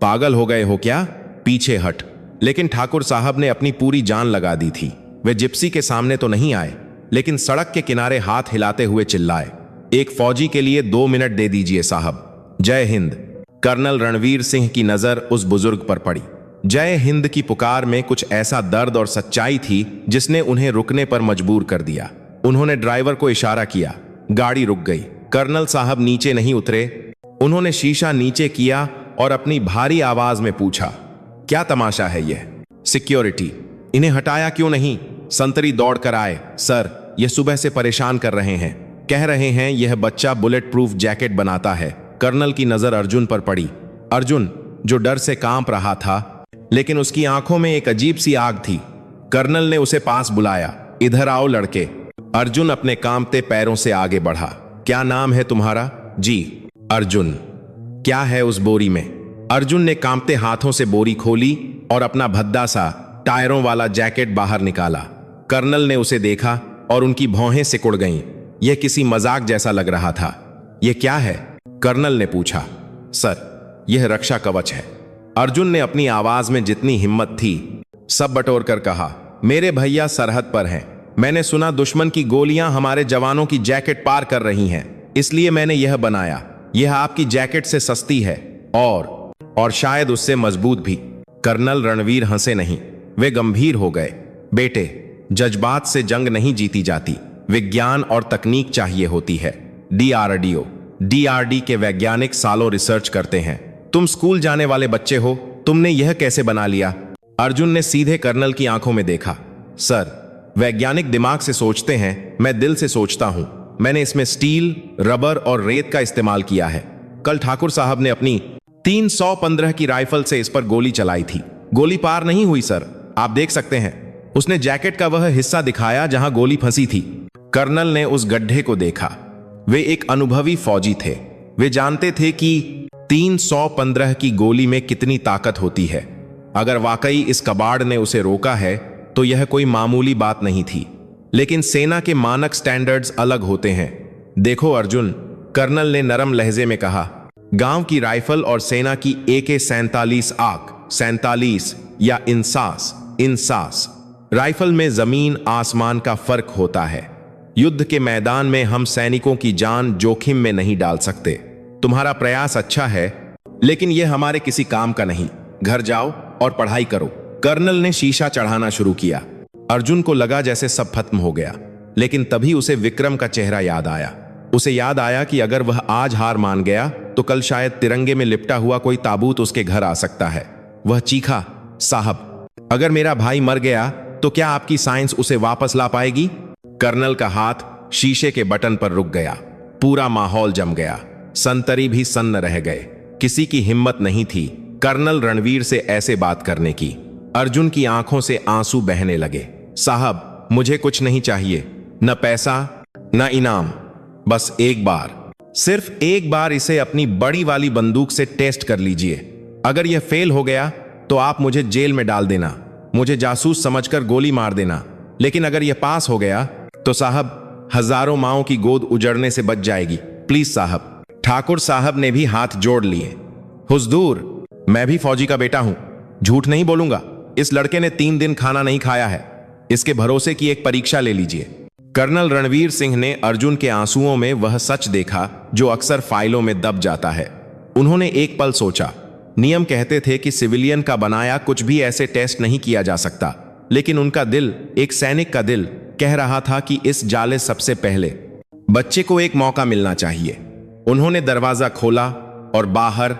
पागल हो गए हो क्या? पीछे हट। लेकिन ठाकुर साहब ने अपनी पूरी जान लगा दी थी। वे जिप्सी के सामने तो नहीं आए, लेकिन सड़क के किनारे हाथ हिलाते हुए चिल्लाए, एक फौजी के लिए 2 मिनट दे दीजिए साहब। जय हिंद। कर्नल रणवीर सिंह की नजर उस बुजुर्ग पर पड़ी। जय हिंद की पुकार में कुछ ऐसा दर्द और सच्चाई थी जिसने उन्हें रुकने पर मजबूर कर दिया। उन्होंने ड्राइवर को इशारा किया। गाड़ी रुक गई। कर्नल साहब नीचे नहीं उतरे। उन्होंने शीशा नीचे किया और अपनी भारी आवाज में पूछा, क्या तमाशा है यह? सिक्योरिटी, इन्हें हटाया क्यों नहीं? संतरी दौड़ कर आए। सर, यह सुबह से परेशान कर रहे हैं। कह रहे हैं यह बच्चा बुलेट प्रूफ जैकेट बनाता है। कर्नल की नजर अर्जुन पर पड़ी। अर्जुन, जो डर से कांप रहा था, लेकिन उसकी आंखों में एक अजीब सी आग थी। कर्नल ने उसे पास बुलाया। इधर आओ लड़के। अर्जुन अपने कांपते पैरों से आगे बढ़ा। क्या नाम है तुम्हारा? जी, अर्जुन। क्या है उस बोरी में? अर्जुन ने कांपते हाथों से बोरी खोली और अपना भद्दा सा टायरों वाला जैकेट बाहर निकाला। कर्नल ने उसे देखा और उनकी भौहें सिकुड़ गईं। यह किसी मजाक जैसा लग रहा था। यह क्या है? कर्नल ने पूछा। सर, यह रक्षा कवच है। अर्जुन ने अपनी आवाज में जितनी हिम्मत थी सब बटोर कर कहा। मेरे भैया सरहद पर हैं। मैंने सुना दुश्मन की गोलियां हमारे जवानों की जैकेट पार कर रही हैं, इसलिए मैंने यह बनाया। यह आपकी जैकेट से सस्ती है और शायद उससे मजबूत भी। कर्नल रणवीर हंसे नहीं, वे गंभीर हो गए। बेटे, जज्बात से जंग नहीं जीती जाती, विज्ञान और तकनीक चाहिए होती है। डीआरडी के वैज्ञानिक सालों रिसर्च करते हैं। तुम स्कूल जाने वाले बच्चे हो, तुमने यह कैसे बना लिया? अर्जुन ने सीधे कर्नल की आंखों में देखा। सर, वैज्ञानिक दिमाग से सोचते हैं, मैं दिल से सोचता हूं। मैंने इसमें स्टील, रबर और रेत का इस्तेमाल किया है। कल ठाकुर साहब ने अपनी 315 की राइफल से इस पर गोली चलाई थी। गोली पार नहीं हुई सर, आप देख सकते हैं। उसने जैकेट का वह हिस्सा दिखाया जहां गोली फंसी थी। कर्नल ने उस गड्ढे को देखा। वे एक अनुभवी फौजी थे। वे जानते थे कि 315 की गोली में कितनी ताकत होती है। अगर वाकई इस कबाड़ ने उसे रोका है तो यह कोई मामूली बात नहीं थी। लेकिन सेना के मानक स्टैंडर्ड्स अलग होते हैं। देखो अर्जुन, कर्नल ने नरम लहजे में कहा, गांव की राइफल और सेना की AK-47 आग 47 या इंसास राइफल में जमीन आसमान का फर्क होता है। युद्ध के मैदान में हम सैनिकों की जान जोखिम में नहीं डाल सकते। तुम्हारा प्रयास अच्छा है, लेकिन यह हमारे किसी काम का नहीं। घर जाओ और पढ़ाई करो। कर्नल ने शीशा चढ़ाना शुरू किया। अर्जुन को लगा जैसे सब खत्म हो गया, लेकिन तभी उसे विक्रम का चेहरा याद आया। उसे याद आया कि अगर वह आज हार मान गया तो कल शायद तिरंगे में लिपटा हुआ कोई ताबूत उसके घर आ सकता है। वह चीखा, साहब, अगर मेरा भाई मर गया तो क्या आपकी साइंस उसे वापस ला पाएगी? कर्नल का हाथ शीशे के बटन पर रुक गया। पूरा माहौल जम गया। संतरी भी सन्न रह गए। किसी की हिम्मत नहीं थी कर्नल रणवीर से ऐसे बात करने की। अर्जुन की आंखों से आंसू बहने लगे। साहब, मुझे कुछ नहीं चाहिए, न पैसा न इनाम, बस एक बार, सिर्फ एक बार इसे अपनी बड़ी वाली बंदूक से टेस्ट कर लीजिए। अगर यह फेल हो गया तो आप मुझे जेल में डाल देना, मुझे जासूस समझकर गोली मार देना। लेकिन अगर यह पास हो गया तो साहब, हजारों माओं की गोद उजड़ने से बच जाएगी। प्लीज साहब। ठाकुर साहब ने भी हाथ जोड़ लिए। हुजूर, मैं भी फौजी का बेटा हूं, झूठ नहीं बोलूंगा। इस लड़के ने 3 दिन खाना नहीं खाया है। इसके भरोसे की एक परीक्षा ले लीजिए। कर्नल रणवीर सिंह ने अर्जुन के आंसुओं में वह सच देखा जो अक्सर फाइलों में दब जाता है। उन्होंने एक पल सोचा। नियम कहते थे कि सिविलियन का बनाया कुछ भी ऐसे टेस्ट नहीं किया जा सकता, लेकिन उनका दिल, एक सैनिक का दिल, कह रहा था कि इस जाले सबसे पहले बच्चे को एक मौका मिलना चाहिए। उन्होंने दरवाजा खोला और बाहर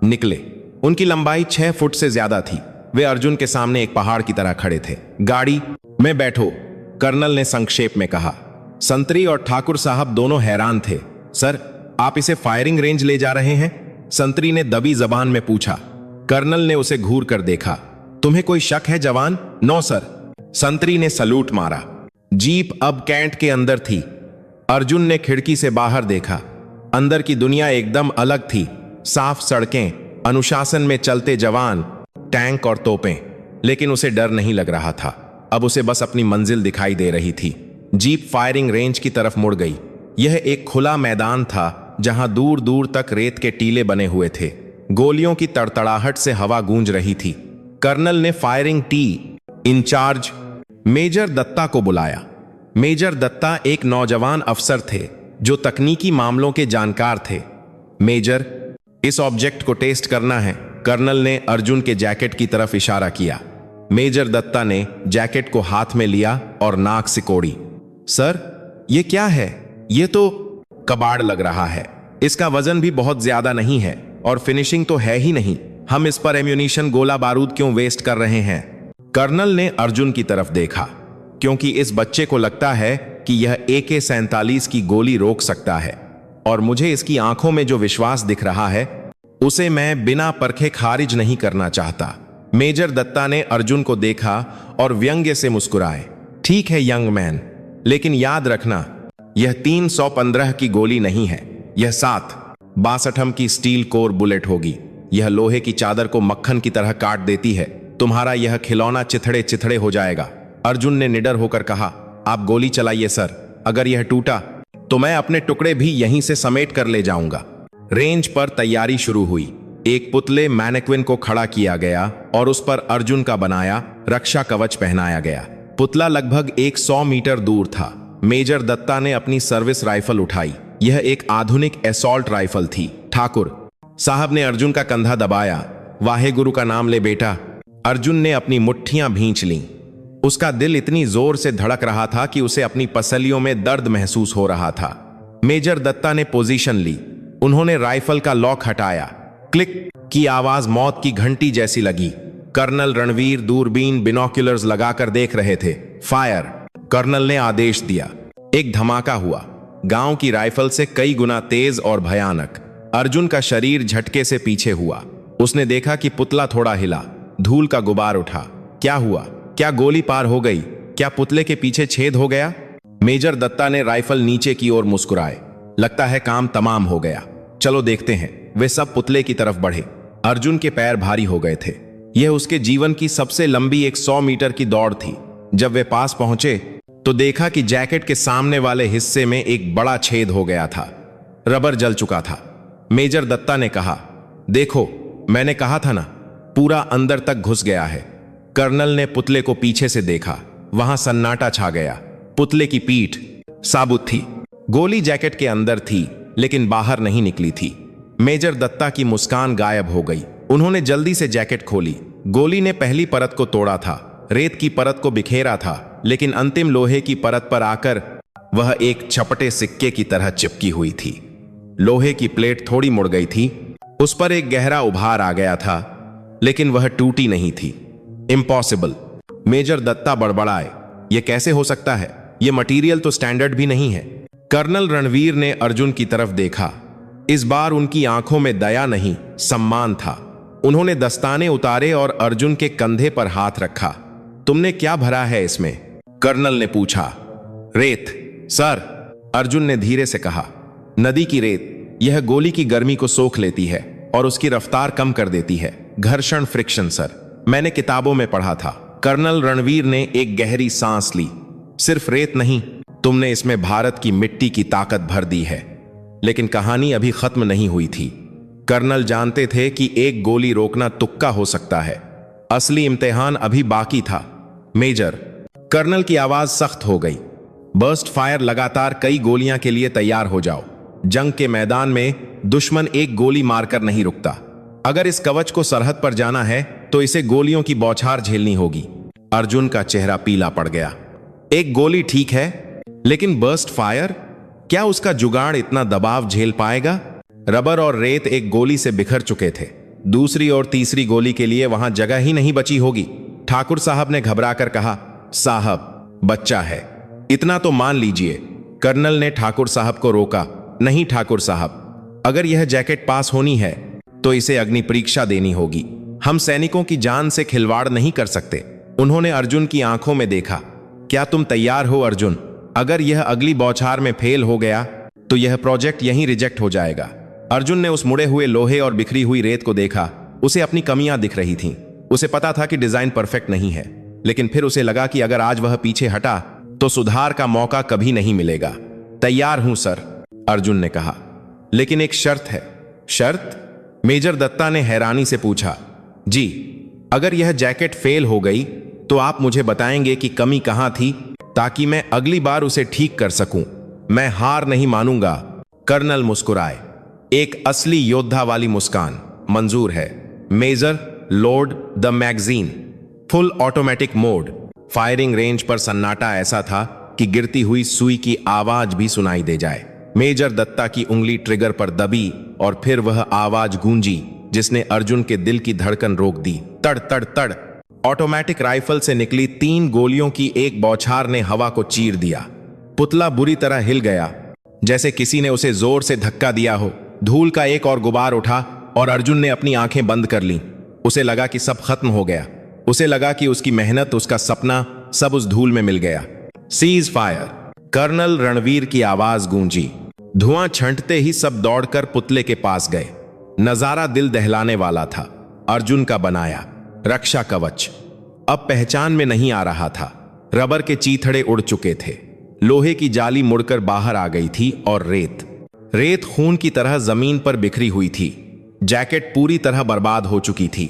निकले। उनकी लंबाई 6 फुट से ज्यादा थी। वे अर्जुन के सामने एक पहाड़ की तरह खड़े थे। गाड़ी में बैठो, कर्नल ने संक्षेप में कहा। संतरी और ठाकुर साहब दोनों हैरान थे। सर, आप इसे फायरिंग रेंज ले जा रहे हैं? संतरी ने दबी जबान में पूछा। कर्नल ने उसे घूर कर देखा। तुम्हें कोई शक है जवान? नो सर, संतरी ने सलूट मारा। जीप अब कैंट के अंदर थी। अर्जुन ने खिड़की से बाहर देखा। अंदर की दुनिया एकदम अलग थी। साफ सड़कें, अनुशासन में चलते जवान, टैंक और तोपें। लेकिन उसे डर नहीं लग रहा था। अब उसे बस अपनी मंजिल दिखाई दे रही थी। जीप फायरिंग रेंज की तरफ मुड़ गई। यह एक खुला मैदान था जहां दूर दूर तक रेत के टीले बने हुए थे। गोलियों की तड़तड़ाहट से हवा गूंज रही थी। कर्नल ने firing T incharge major Datta को बुलाया। मेजर दत्ता एक नौजवान अफसर थे जो तकनीकी मामलों के जानकार थे। मेजर, इस ऑब्जेक्ट को टेस्ट करना है। कर्नल ने अर्जुन के जैकेट की तरफ इशारा किया। मेजर दत्ता ने जैकेट को हाथ में लिया और नाक सिकोड़ी। सर, ये क्या है? ये तो कबाड़ लग रहा है। इसका वजन भी बहुत ज्यादा नहीं है और फिनिशिंग तो है ही नहीं। हम इस पर एम्यूनिशन, गोला बारूद क्यों वेस्ट कर रहे हैं? कर्नल ने अर्जुन की तरफ देखा। क्योंकि इस बच्चे को लगता है कि यह AK-47 की गोली रोक सकता है, और मुझे इसकी आंखों में जो विश्वास दिख रहा है उसे मैं बिना परखे खारिज नहीं करना चाहता। मेजर दत्ता ने अर्जुन को देखा और व्यंग्य से मुस्कुराए। ठीक है यंग मैन, लेकिन याद रखना, यह 315 की गोली नहीं है। यह 762 की स्टील कोर बुलेट होगी। यह लोहे की चादर को मक्खन की तरह काट देती है। तुम्हारा यह खिलौना चिथड़े चिथड़े हो जाएगा। अर्जुन ने निडर होकर कहा। आप गोली चलाइए सर। अगर यह टूटा तो मैं अपने टुकड़े भी यहीं से समेट कर ले जाऊंगा। रेंज पर तैयारी शुरू हुई। एक पुतले मैनेक्विन को खड़ा किया गया और उस पर अर्जुन का बनाया रक्षा कवच पहनाया गया। पुतला लगभग 100 मीटर दूर था। मेजर दत्ता ने अपनी सर्विस राइफल उठाई। यह एक आधुनिक असॉल्ट राइफल थी। ठाकुर साहब ने अर्जुन का कंधा दबाया। वाहे गुरु का नाम ले बेटा। अर्जुन ने अपनी मुट्ठियां भींच लीं। उसका दिल इतनी जोर से धड़क रहा था कि उसे अपनी पसलियों में दर्द महसूस हो रहा था। मेजर दत्ता ने पोजीशन ली। उन्होंने राइफल का लॉक हटाया। क्लिक की आवाज मौत की घंटी जैसी लगी। कर्नल रणवीर दूरबीन बिनोक्यूलर्स लगाकर देख रहे थे। फायर, कर्नल ने आदेश दिया। एक धमाका हुआ, गांव की राइफल से कई गुना तेज और भयानक। अर्जुन का शरीर झटके से पीछे हुआ। उसने देखा कि पुतला थोड़ा हिला। धूल का गुबार उठा। क्या हुआ? क्या गोली पार हो गई? क्या पुतले के पीछे छेद हो गया? मेजर दत्ता ने राइफल नीचे की ओर मुस्कुराए। लगता है काम तमाम हो गया। चलो देखते हैं। वे सब पुतले की तरफ बढ़े। अर्जुन के पैर भारी हो गए थे। यह उसके जीवन की सबसे लंबी 100 मीटर की दौड़ थी। जब वे पास पहुंचे तो देखा कि जैकेट के सामने वाले हिस्से में एक बड़ा छेद हो गया था। रबर जल चुका था। मेजर दत्ता ने कहा, देखो, मैंने कहा था ना, पूरा अंदर तक घुस गया है। कर्नल ने पुतले को पीछे से देखा। वहां सन्नाटा छा गया। पुतले की पीठ साबुत थी। गोली जैकेट के अंदर थी लेकिन बाहर नहीं निकली थी। मेजर दत्ता की मुस्कान गायब हो गई। उन्होंने जल्दी से जैकेट खोली। गोली ने पहली परत को तोड़ा था, रेत की परत को बिखेरा था, लेकिन अंतिम लोहे की परत पर आकर वह एक चपटे सिक्के की तरह चिपकी हुई थी। लोहे की प्लेट थोड़ी मुड़ गई थी। उस पर एक गहरा उभार आ गया था, लेकिन वह टूटी नहीं थी। इम्पॉसिबल। मेजर दत्ता बड़बड़ाए। यह कैसे हो सकता है? यह मटेरियल तो स्टैंडर्ड भी नहीं है। कर्नल रणवीर ने अर्जुन की तरफ देखा। इस बार उनकी आंखों में दया नहीं, सम्मान था। उन्होंने दस्ताने उतारे और अर्जुन के कंधे पर हाथ रखा। तुमने क्या भरा है इसमें? कर्नल ने पूछा। रेत सर, अर्जुन ने धीरे से कहा। नदी की रेत। यह गोली की गर्मी को सोख लेती है और उसकी रफ्तार कम कर देती है। घर्षण, फ्रिक्शन सर। मैंने किताबों में पढ़ा था। कर्नल रणवीर ने एक गहरी सांस ली। सिर्फ रेत नहीं, तुमने इसमें भारत की मिट्टी की ताकत भर दी है। लेकिन कहानी अभी खत्म नहीं हुई थी। कर्नल जानते थे कि एक गोली रोकना तुक्का हो सकता है, असली इम्तिहान अभी बाकी था। मेजर, कर्नल की आवाज सख्त हो गई। बर्स्ट फायर लगातार, कई गोलियां के लिए तैयार हो जाओ। जंग के मैदान में दुश्मन एक गोली मारकर नहीं रुकता। अगर इस कवच को सरहद पर जाना है तो इसे गोलियों की बौछार झेलनी होगी। अर्जुन का चेहरा पीला पड़ गया। एक गोली ठीक है, लेकिन बर्स्ट फायर, क्या उसका जुगाड़ इतना दबाव झेल पाएगा? रबर और रेत एक गोली से बिखर चुके थे। दूसरी और तीसरी गोली के लिए वहां जगह ही नहीं बची होगी। ठाकुर साहब ने घबराकर कहा, साहब, बच्चा है, इतना तो मान लीजिए। कर्नल ने ठाकुर साहब को रोका। नहीं ठाकुर साहब, अगर यह जैकेट पास होनी है तो इसे अग्नि परीक्षा देनी होगी। हम सैनिकों की जान से खिलवाड़ नहीं कर सकते। उन्होंने अर्जुन की आंखों में देखा। क्या तुम तैयार हो अर्जुन? अगर यह अगली बौछार में फेल हो गया तो यह प्रोजेक्ट यहीं रिजेक्ट हो जाएगा। अर्जुन ने उस मुड़े हुए लोहे और बिखरी हुई रेत को देखा। उसे अपनी कमियां दिख रही थीं। उसे पता था कि डिजाइन परफेक्ट नहीं है, लेकिन फिर उसे लगा कि अगर आज वह पीछे हटा तो सुधार का मौका कभी नहीं मिलेगा। तैयार हूं सर, अर्जुन ने कहा, लेकिन एक शर्त है। शर्त? मेजर दत्ता ने हैरानी से पूछा। जी, अगर यह जैकेट फेल हो गई तो आप मुझे बताएंगे कि कमी कहां थी, ताकि मैं अगली बार उसे ठीक कर सकूं। मैं हार नहीं मानूंगा। कर्नल मुस्कुराए, एक असली योद्धा वाली मुस्कान। मंजूर है major. Load the magazine. Full automatic mode. Firing range पर सन्नाटा ऐसा था कि गिरती हुई सुई की आवाज भी सुनाई दे जाए। मेजर दत्ता की उंगली ट्रिगर पर दबी और फिर वह आवाज गूंजी जिसने अर्जुन के दिल की धड़कन रोक दी। तड़ तड़ तड़। ऑटोमेटिक राइफल से निकली 3 गोलियों की एक बौछार ने हवा को चीर दिया। पुतला बुरी तरह हिल गया, जैसे किसी ने उसे जोर से धक्का दिया हो। धूल का एक और गुबार उठा और अर्जुन ने अपनी आंखें बंद कर लीं। उसे लगा कि सब खत्म हो गया। उसे लगा कि उसकी मेहनत, उसका सपना, सब उस धूल में मिल गया। Cease fire. कर्नल रणवीर की आवाज गूंजी। धुआं छंटते ही सब दौड़कर पुतले के पास गए। नजारा दिल दहलाने वाला था। अर्जुन का बनाया रक्षा कवच अब पहचान में नहीं आ रहा था। रबर के चीथड़े उड़ चुके थे। लोहे की जाली मुड़कर बाहर आ गई थी और रेत खून की तरह जमीन पर बिखरी हुई थी। जैकेट पूरी तरह बर्बाद हो चुकी थी।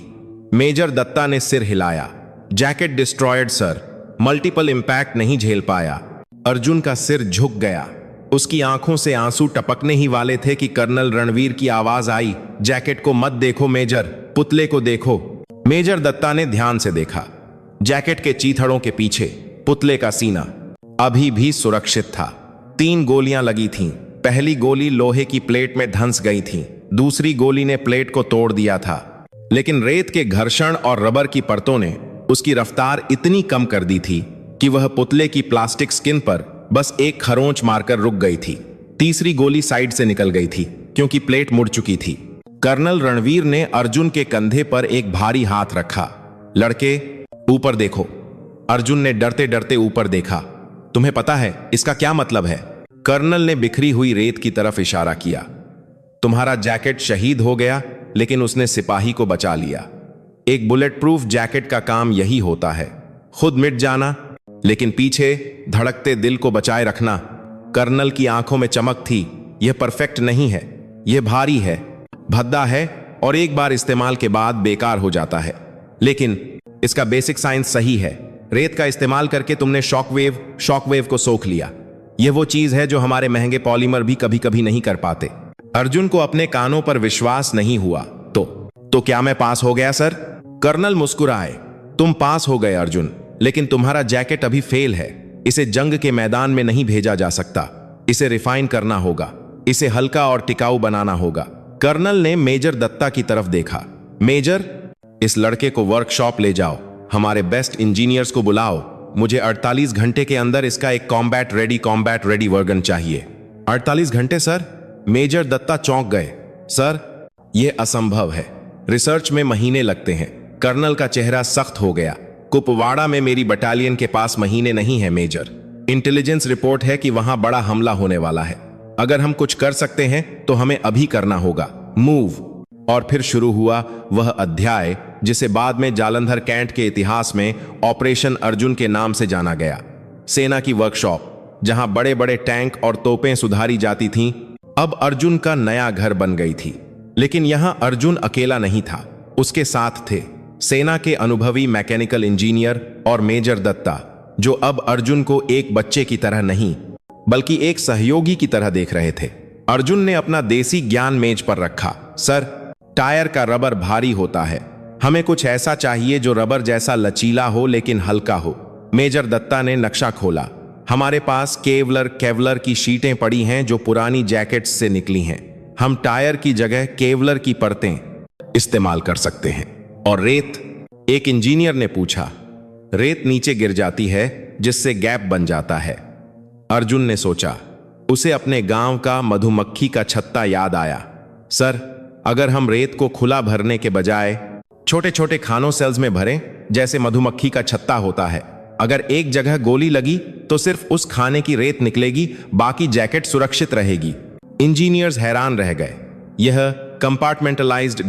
मेजर दत्ता ने सिर हिलाया। Jacket destroyed sir, multiple impact नहीं झेल पाया। अर्जुन का सिर झुक गया। उसकी आंखों से आंसू टपकने ही वाले थे कि कर्नल रणवीर की आवाज आई, जैकेट को मत देखो मेजर, पुतले को देखो। मेजर दत्ता ने ध्यान से देखा। जैकेट के चीथड़ों के पीछे पुतले का सीना अभी भी सुरक्षित था। 3 गोलियां लगी थीं। पहली गोली लोहे की प्लेट में धंस गई थी। दूसरी गोली ने प्लेट को तोड़ दिया था, लेकिन रेत के घर्षण और रबर की परतों ने उसकी रफ्तार इतनी कम कर दी थी कि वह पुतले की प्लास्टिक स्किन पर बस एक खरोंच मारकर रुक गई थी। तीसरी गोली साइड से निकल गई थी क्योंकि प्लेट मुड़ चुकी थी। कर्नल रणवीर ने अर्जुन के कंधे पर एक भारी हाथ रखा। लड़के, ऊपर देखो। अर्जुन ने डरते डरते ऊपर देखा। तुम्हें पता है इसका क्या मतलब है? कर्नल ने बिखरी हुई रेत की तरफ इशारा किया। तुम्हारा जैकेट शहीद हो गया, लेकिन उसने सिपाही को बचा लिया। एक बुलेट प्रूफ जैकेट का काम यही होता है, खुद मिट जाना लेकिन पीछे धड़कते दिल को बचाए रखना। कर्नल की आंखों में चमक थी। यह परफेक्ट नहीं है, यह भारी है, भद्दा है और एक बार इस्तेमाल के बाद बेकार हो जाता है, लेकिन इसका बेसिक साइंस सही है। रेत का इस्तेमाल करके तुमने शॉकवेव को सोख लिया। यह वो चीज है जो हमारे महंगे पॉलीमर भी कभी कभी नहीं कर पाते। अर्जुन को अपने कानों पर विश्वास नहीं हुआ। तो क्या मैं पास हो गया सर? कर्नल मुस्कुराए। तुम पास हो गए अर्जुन, लेकिन तुम्हारा जैकेट अभी फेल है। इसे जंग के मैदान में नहीं भेजा जा सकता। इसे रिफाइन करना होगा, इसे हल्का और टिकाऊ बनाना होगा। कर्नल ने मेजर दत्ता की तरफ देखा। मेजर, इस लड़के को वर्कशॉप ले जाओ, हमारे बेस्ट इंजीनियर्स को बुलाओ। मुझे 48 घंटे के अंदर इसका एक कॉम्बैट रेडी वर्जन चाहिए। 48 घंटे सर? मेजर दत्ता चौंक गए। सर, यह असंभव है। रिसर्च में महीने लगते हैं। कर्नल का चेहरा सख्त हो गया। कुपवाड़ा में मेरी बटालियन के पास महीने नहीं है मेजर। इंटेलिजेंस रिपोर्ट है कि वहां बड़ा हमला होने वाला है। अगर हम कुछ कर सकते हैं तो हमें अभी करना होगा। मूव। और फिर शुरू हुआ वह अध्याय जिसे बाद में जालंधर कैंट के इतिहास में ऑपरेशन अर्जुन के नाम से जाना गया। सेना की वर्कशॉप, जहां बड़े बड़े टैंक और तोपें सुधारी जाती थीं, अब अर्जुन का नया घर बन गई थी। लेकिन यहां अर्जुन अकेला नहीं था, उसके साथ थे सेना के अनुभवी मैकेनिकल इंजीनियर और मेजर दत्ता, जो अब अर्जुन को एक बच्चे की तरह नहीं बल्कि एक सहयोगी की तरह देख रहे थे। अर्जुन ने अपना देसी ज्ञान मेज पर रखा। सर, टायर का रबर भारी होता है, हमें कुछ ऐसा चाहिए जो रबर जैसा लचीला हो लेकिन हल्का हो। मेजर दत्ता ने नक्शा खोला। हमारे पास केवलर की शीटें पड़ी हैं जो पुरानी जैकेट्स से निकली हैं। हम टायर की जगह केवलर की परतें इस्तेमाल कर सकते हैं। और रेत? एक इंजीनियर ने पूछा। रेत नीचे गिर जाती है जिससे गैप बन जाता है। अर्जुन ने सोचा। उसे अपने गांव का मधुमक्खी का छत्ता याद आया। सर, अगर हम रेत को खुला भरने के बजाय छोटे छोटे खानों सेल्स में भरें, जैसे मधुमक्खी का छत्ता होता है, अगर एक जगह गोली लगी तो सिर्फ उस खाने की रेत निकलेगी, बाकी जैकेट सुरक्षित रहेगी। इंजीनियर्स हैरान रह गए। यह कंपार्टमेंटलाइज्ड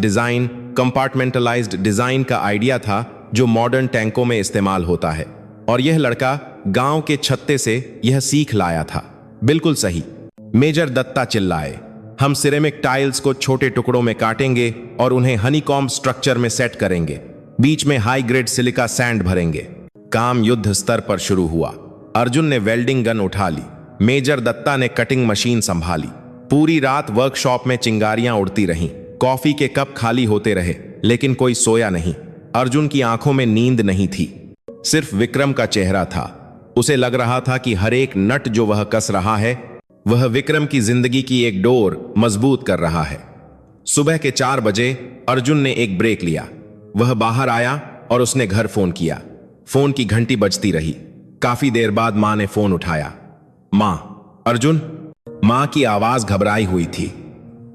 डिजाइन का आइडिया था जो मॉडर्न टैंकों में इस्तेमाल होता है, और यह लड़का गांव के छत्ते से यह सीख लाया था। बिल्कुल सही। मेजर दत्ता चिल्लाए। हम सिरेमिक टाइल्स को छोटे टुकड़ों में काटेंगे और उन्हें हनीकॉम्ब स्ट्रक्चर में सेट करेंगे। बीच में हाई ग्रेड सिलिका सैंड भरेंगे। काम युद्ध स्तर पर शुरू हुआ। अर्जुन ने वेल्डिंग गन उठा ली। मेजर दत्ता ने कटिंग मशीन संभाली। पूरी रात वर्कशॉप में चिंगारियां उड़ती रहीं। कॉफी के कप खाली होते रहे, लेकिन कोई सोया नहीं। अर्जुन की आंखों में नींद नहीं थी, सिर्फ विक्रम का चेहरा था। उसे लग रहा था कि हर एक नट जो वह कस रहा है, वह विक्रम की जिंदगी की एक डोर मजबूत कर रहा है। सुबह के 4 बजे अर्जुन ने एक ब्रेक लिया। वह बाहर आया और उसने घर फोन किया। फोन की घंटी बजती रही। काफी देर बाद मां ने फोन उठाया। मां। अर्जुन। मां की आवाज घबराई हुई थी।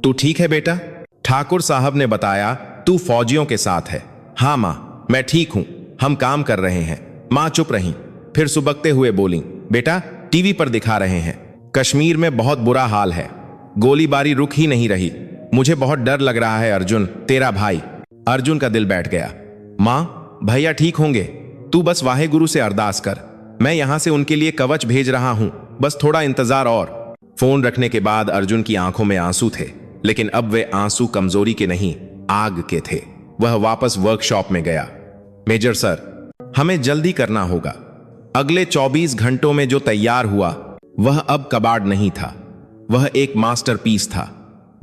तू ठीक है बेटा? ठाकुर साहब ने बताया तू फौजियों के साथ है। हाँ मां, मैं ठीक हूं, हम काम कर रहे हैं। मां चुप रही, फिर सुबकते हुए बोली, बेटा टीवी पर दिखा रहे हैं, कश्मीर में बहुत बुरा हाल है, गोलीबारी रुक ही नहीं रही। मुझे बहुत डर लग रहा है अर्जुन, तेरा भाई। अर्जुन का दिल बैठ गया। मां, भैया ठीक होंगे, तू बस वाहेगुरु से अरदास कर। मैं यहां से उनके लिए कवच भेज रहा हूं, बस थोड़ा इंतजार और। फोन रखने के बाद अर्जुन की आंखों में आंसू थे, लेकिन अब वे आंसू कमजोरी के नहीं, आग के थे। वह वापस वर्कशॉप में गया। मेजर सर, हमें जल्दी करना होगा। अगले 24 घंटों में जो तैयार हुआ वह अब कबाड़ नहीं था, वह एक मास्टरपीस था।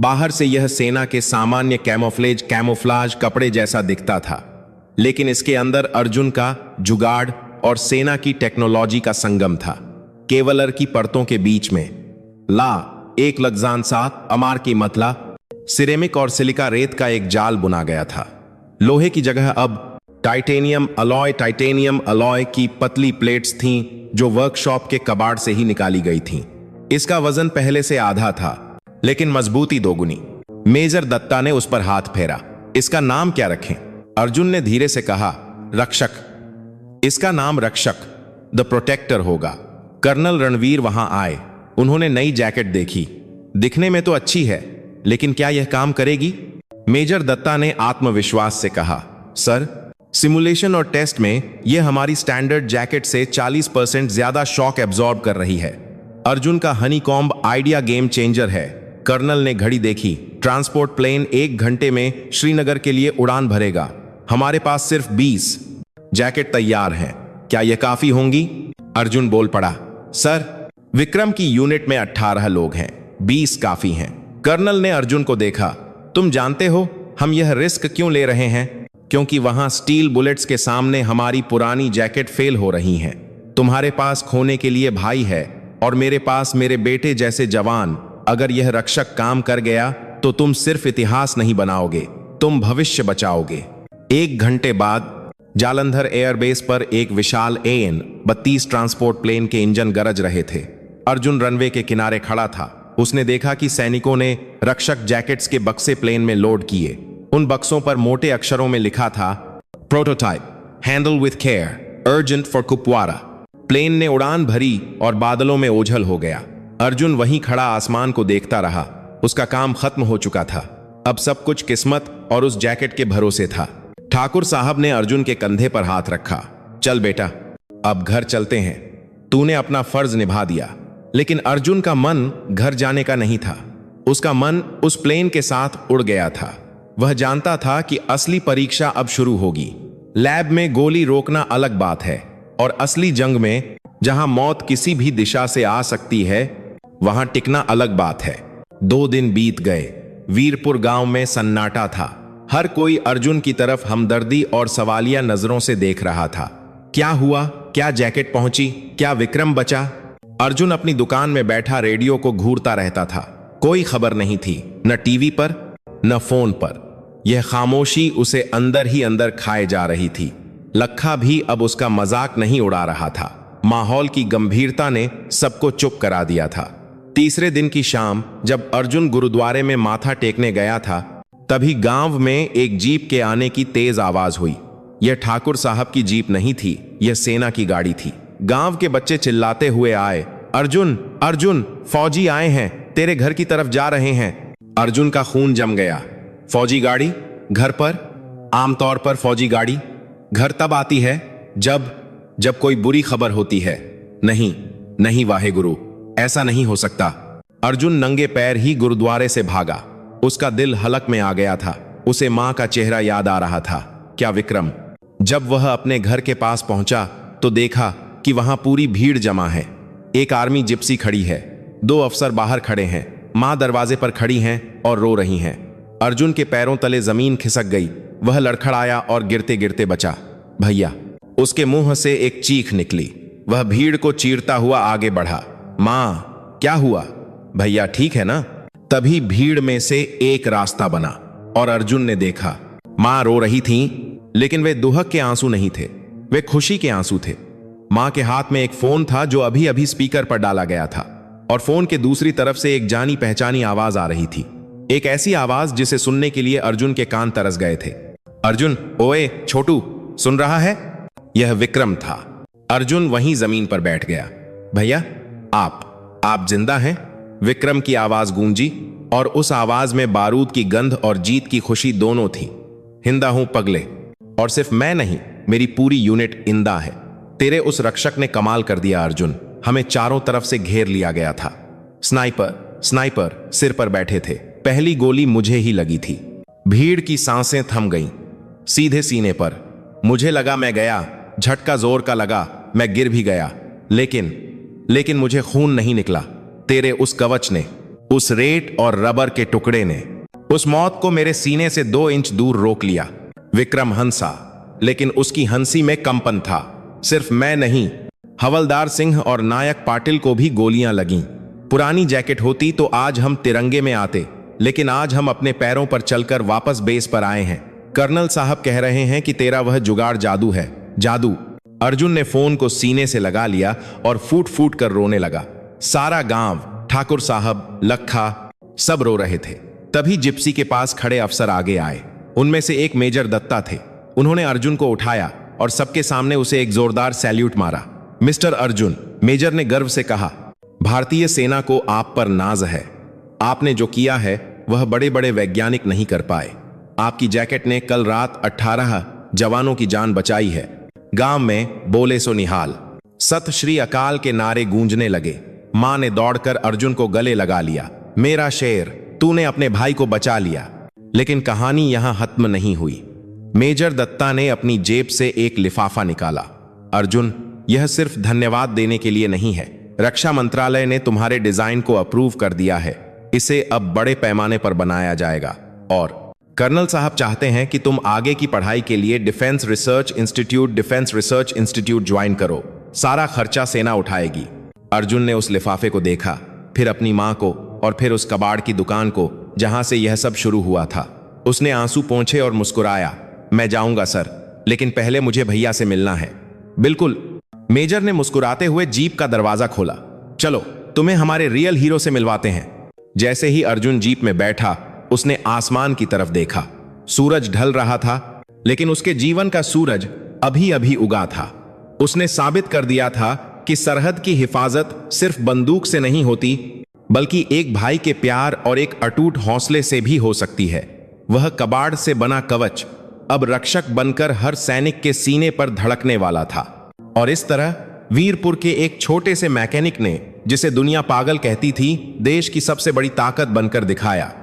बाहर से यह सेना के सामान्य कैमोफ्लाज कपड़े जैसा दिखता था, लेकिन इसके अंदर अर्जुन का जुगाड़ और सेना की टेक्नोलॉजी का संगम था। केवलर की परतों के बीच में एक लग्जान साथ अमार की मतला सिरेमिक और सिलिका रेत का एक जाल बुना गया था। लोहे की जगह अब टाइटेनियम अलॉय की पतली प्लेट्स थीं जो वर्कशॉप के कबाड़ से ही निकाली गई थीं। इसका वजन पहले से आधा था, लेकिन मजबूती दोगुनी। मेजर दत्ता ने उस पर हाथ फेरा। इसका नाम क्या रखें? अर्जुन ने धीरे से कहा, रक्षक। इसका नाम रक्षक, द प्रोटेक्टर होगा। कर्नल रणवीर वहां आए। उन्होंने नई जैकेट देखी। दिखने में तो अच्छी है, लेकिन क्या यह काम करेगी? मेजर दत्ता ने आत्मविश्वास से कहा, सर, सिमुलेशन और टेस्ट में यह हमारी स्टैंडर्ड जैकेट से 40% ज्यादा शॉक एब्जॉर्ब कर रही है। अर्जुन का हनीकॉम्ब आइडिया गेम चेंजर है। कर्नल ने घड़ी देखी। ट्रांसपोर्ट प्लेन 1 घंटे में श्रीनगर के लिए उड़ान भरेगा। हमारे पास सिर्फ 20 जैकेट तैयार हैं। क्या यह काफी होंगी? अर्जुन बोल पड़ा, सर, विक्रम की यूनिट में 18 लोग हैं, 20 काफी हैं। कर्नल ने अर्जुन को देखा। तुम जानते हो हम यह रिस्क क्यों ले रहे हैं? क्योंकि वहां स्टील बुलेट्स के सामने हमारी पुरानी जैकेट फेल हो रही हैं। तुम्हारे पास खोने के लिए भाई है और मेरे पास मेरे बेटे जैसे जवान। अगर यह रक्षक काम कर गया तो तुम सिर्फ इतिहास नहीं बनाओगे, तुम भविष्य बचाओगे। 1 घंटे बाद जालंधर एयरबेस पर एक विशाल AN-32 ट्रांसपोर्ट प्लेन के इंजन गरज रहे थे। अर्जुन रनवे के किनारे खड़ा था। उसने देखा कि सैनिकों ने रक्षक जैकेट्स के बक्से प्लेन में लोड किए। उन बक्सों पर मोटे अक्षरों में लिखा था, prototype, handle with care, urgent for Kupwara. Plane ने उड़ान भरी और बादलों में ओझल हो गया। अर्जुन वहीं खड़ा आसमान को देखता रहा। उसका काम खत्म हो चुका था। अब सब कुछ किस्मत और उस जैकेट के भरोसे था। ठाकुर साहब ने अर्जुन के कंधे पर हाथ रखा। चल बेटा, अब घर चलते हैं। तूने अपना फर्ज निभा दिया। लेकिन अर्जुन का मन घर जाने का नहीं था। उसका मन उस प्लेन के साथ उड़ गया था। वह जानता था कि असली परीक्षा अब शुरू होगी। लैब में गोली रोकना अलग बात है, और असली जंग में, जहां मौत किसी भी दिशा से आ सकती है, वहां टिकना अलग बात है। 2 दिन बीत गए। वीरपुर गांव में सन्नाटा था। हर कोई अर्जुन की तरफ हमदर्दी और सवालिया नजरों से देख रहा था। क्या हुआ? क्या जैकेट पहुंची? क्या विक्रम बचा? अर्जुन अपनी दुकान में बैठा रेडियो को घूरता रहता था। कोई खबर नहीं थी, न टीवी पर, न फोन पर। यह खामोशी उसे अंदर ही अंदर खाए जा रही थी। लखा भी अब उसका मजाक नहीं उड़ा रहा था। माहौल की गंभीरता ने सबको चुप करा दिया था। तीसरे दिन की शाम जब अर्जुन गुरुद्वारे में माथा टेकने गया था, तभी गांव में एक जीप के आने की तेज आवाज हुई। यह ठाकुर साहब की जीप नहीं थी, यह सेना की गाड़ी थी। गांव के बच्चे चिल्लाते हुए आए, अर्जुन, अर्जुन, फौजी आए हैं, तेरे घर की तरफ जा रहे हैं। अर्जुन का खून जम गया। फौजी गाड़ी? घर पर? आमतौर पर फौजी गाड़ी घर तब आती है जब कोई बुरी खबर होती है। नहीं, नहीं वाहे गुरु, ऐसा नहीं हो सकता। अर्जुन नंगे पैर ही गुरुद्वारे से भागा। उसका दिल हलक में आ गया था। उसे मां का चेहरा याद आ रहा था। क्या विक्रम? जब वह अपने घर के पास पहुंचा तो देखा कि वहां पूरी भीड़ जमा है। एक आर्मी जिप्सी खड़ी है, 2 अफसर बाहर खड़े हैं, मां दरवाजे पर खड़ी हैं और रो रही हैं। अर्जुन के पैरों तले जमीन खिसक गई। वह लड़खड़ाया और गिरते गिरते बचा। भैया! उसके मुंह से एक चीख निकली। वह भीड़ को चीरता हुआ आगे बढ़ा। मां, क्या हुआ? भैया ठीक है ना? तभी भीड़ में से एक रास्ता बना और अर्जुन ने देखा। मां रो रही थीं, लेकिन वे दुहक के आंसू नहीं थे, वे खुशी के आंसू थे। मां के हाथ में एक फोन था जो अभी अभी स्पीकर पर डाला गया था, और फोन के दूसरी तरफ से एक जानी पहचानी आवाज आ रही थी। एक ऐसी आवाज जिसे सुनने के लिए अर्जुन के कान तरस गए थे। अर्जुन, ओए छोटू, सुन रहा है? यह विक्रम था। अर्जुन वहीं जमीन पर बैठ गया। भैया, आप जिंदा हैं? विक्रम की आवाज गूंजी, और उस आवाज में बारूद की गंध और जीत की खुशी दोनों थी। हिंदा हूं पगले, और सिर्फ मैं नहीं, मेरी पूरी यूनिट इंदा है। तेरे उस रक्षक ने कमाल कर दिया अर्जुन। हमें चारों तरफ से घेर लिया गया था। स्नाइपर सिर पर बैठे थे। पहली गोली मुझे ही लगी थी। भीड़ की सांसें थम गईं, सीधे सीने पर। मुझे लगा मैं गया, झटका जोर का लगा, मैं गिर भी गया, लेकिन मुझे खून नहीं निकला। तेरे उस कवच ने, उस रेत और रबर के टुकड़े ने, उस मौत को मेरे सीने से 2 इंच दूर रोक लिया। विक्रम हंसा, लेकिन उसकी हंसी में कंपन था। सिर्फ मैं नहीं, हवलदार सिंह और नायक पाटिल को भी गोलियां लगीं। पुरानी जैकेट होती तो आज हम तिरंगे में आते, लेकिन आज हम अपने पैरों पर चलकर वापस बेस पर आए हैं। कर्नल साहब कह रहे हैं कि तेरा वह जुगाड़ जादू है, जादू। अर्जुन ने फोन को सीने से लगा लिया और फूट फूट कर रोने लगा। सारा गांव, ठाकुर साहब, लखा, सब रो रहे थे। तभी जिप्सी के पास खड़े अफसर आगे आए। उनमें से एक मेजर दत्ता थे। उन्होंने अर्जुन को उठाया और सबके सामने उसे एक जोरदार सैल्यूट मारा। मिस्टर अर्जुन, मेजर ने गर्व से कहा, भारतीय सेना को आप पर नाज है। आपने जो किया है वह बड़े बड़े वैज्ञानिक नहीं कर पाए। आपकी जैकेट ने कल रात 18 जवानों की जान बचाई है। गांव में बोले सो निहाल, सत श्री अकाल के नारे गूंजने लगे। मां ने दौड़कर अर्जुन को गले लगा लिया। मेरा शेर, तूने अपने भाई को बचा लिया। लेकिन कहानी यहां खत्म नहीं हुई। मेजर दत्ता ने अपनी जेब से एक लिफाफा निकाला। अर्जुन, यह सिर्फ धन्यवाद देने के लिए नहीं है। रक्षा मंत्रालय ने तुम्हारे डिजाइन को अप्रूव कर दिया है। इसे अब बड़े पैमाने पर बनाया जाएगा, और कर्नल साहब चाहते हैं कि तुम आगे की पढ़ाई के लिए डिफेंस रिसर्च इंस्टीट्यूट ज्वाइन करो। सारा खर्चा सेना उठाएगी। अर्जुन ने उस लिफाफे को देखा, फिर अपनी मां को, और फिर उस कबाड़ की दुकान को जहां से यह सब शुरू हुआ था। उसने आंसू पोंछे और मुस्कुराया। मैं जाऊंगा सर, लेकिन पहले मुझे भैया से मिलना है। बिल्कुल, मेजर ने मुस्कुराते हुए जीप का दरवाजा खोला। चलो, तुम्हें हमारे रियल हीरो से मिलवाते हैं। जैसे ही अर्जुन जीप में बैठा, उसने आसमान की तरफ देखा। सूरज ढल रहा था, लेकिन उसके जीवन का सूरज अभी अभी उगा था। उसने साबित कर दिया था कि सरहद की हिफाजत सिर्फ बंदूक से नहीं होती, बल्कि एक भाई के प्यार और एक अटूट हौसले से भी हो सकती है। वह कबाड़ से बना कवच अब रक्षक बनकर हर सैनिक के सीने पर धड़कने वाला था। और इस तरह वीरपुर के एक छोटे से मैकेनिक ने, जिसे दुनिया पागल कहती थी, देश की सबसे बड़ी ताकत बनकर दिखाया।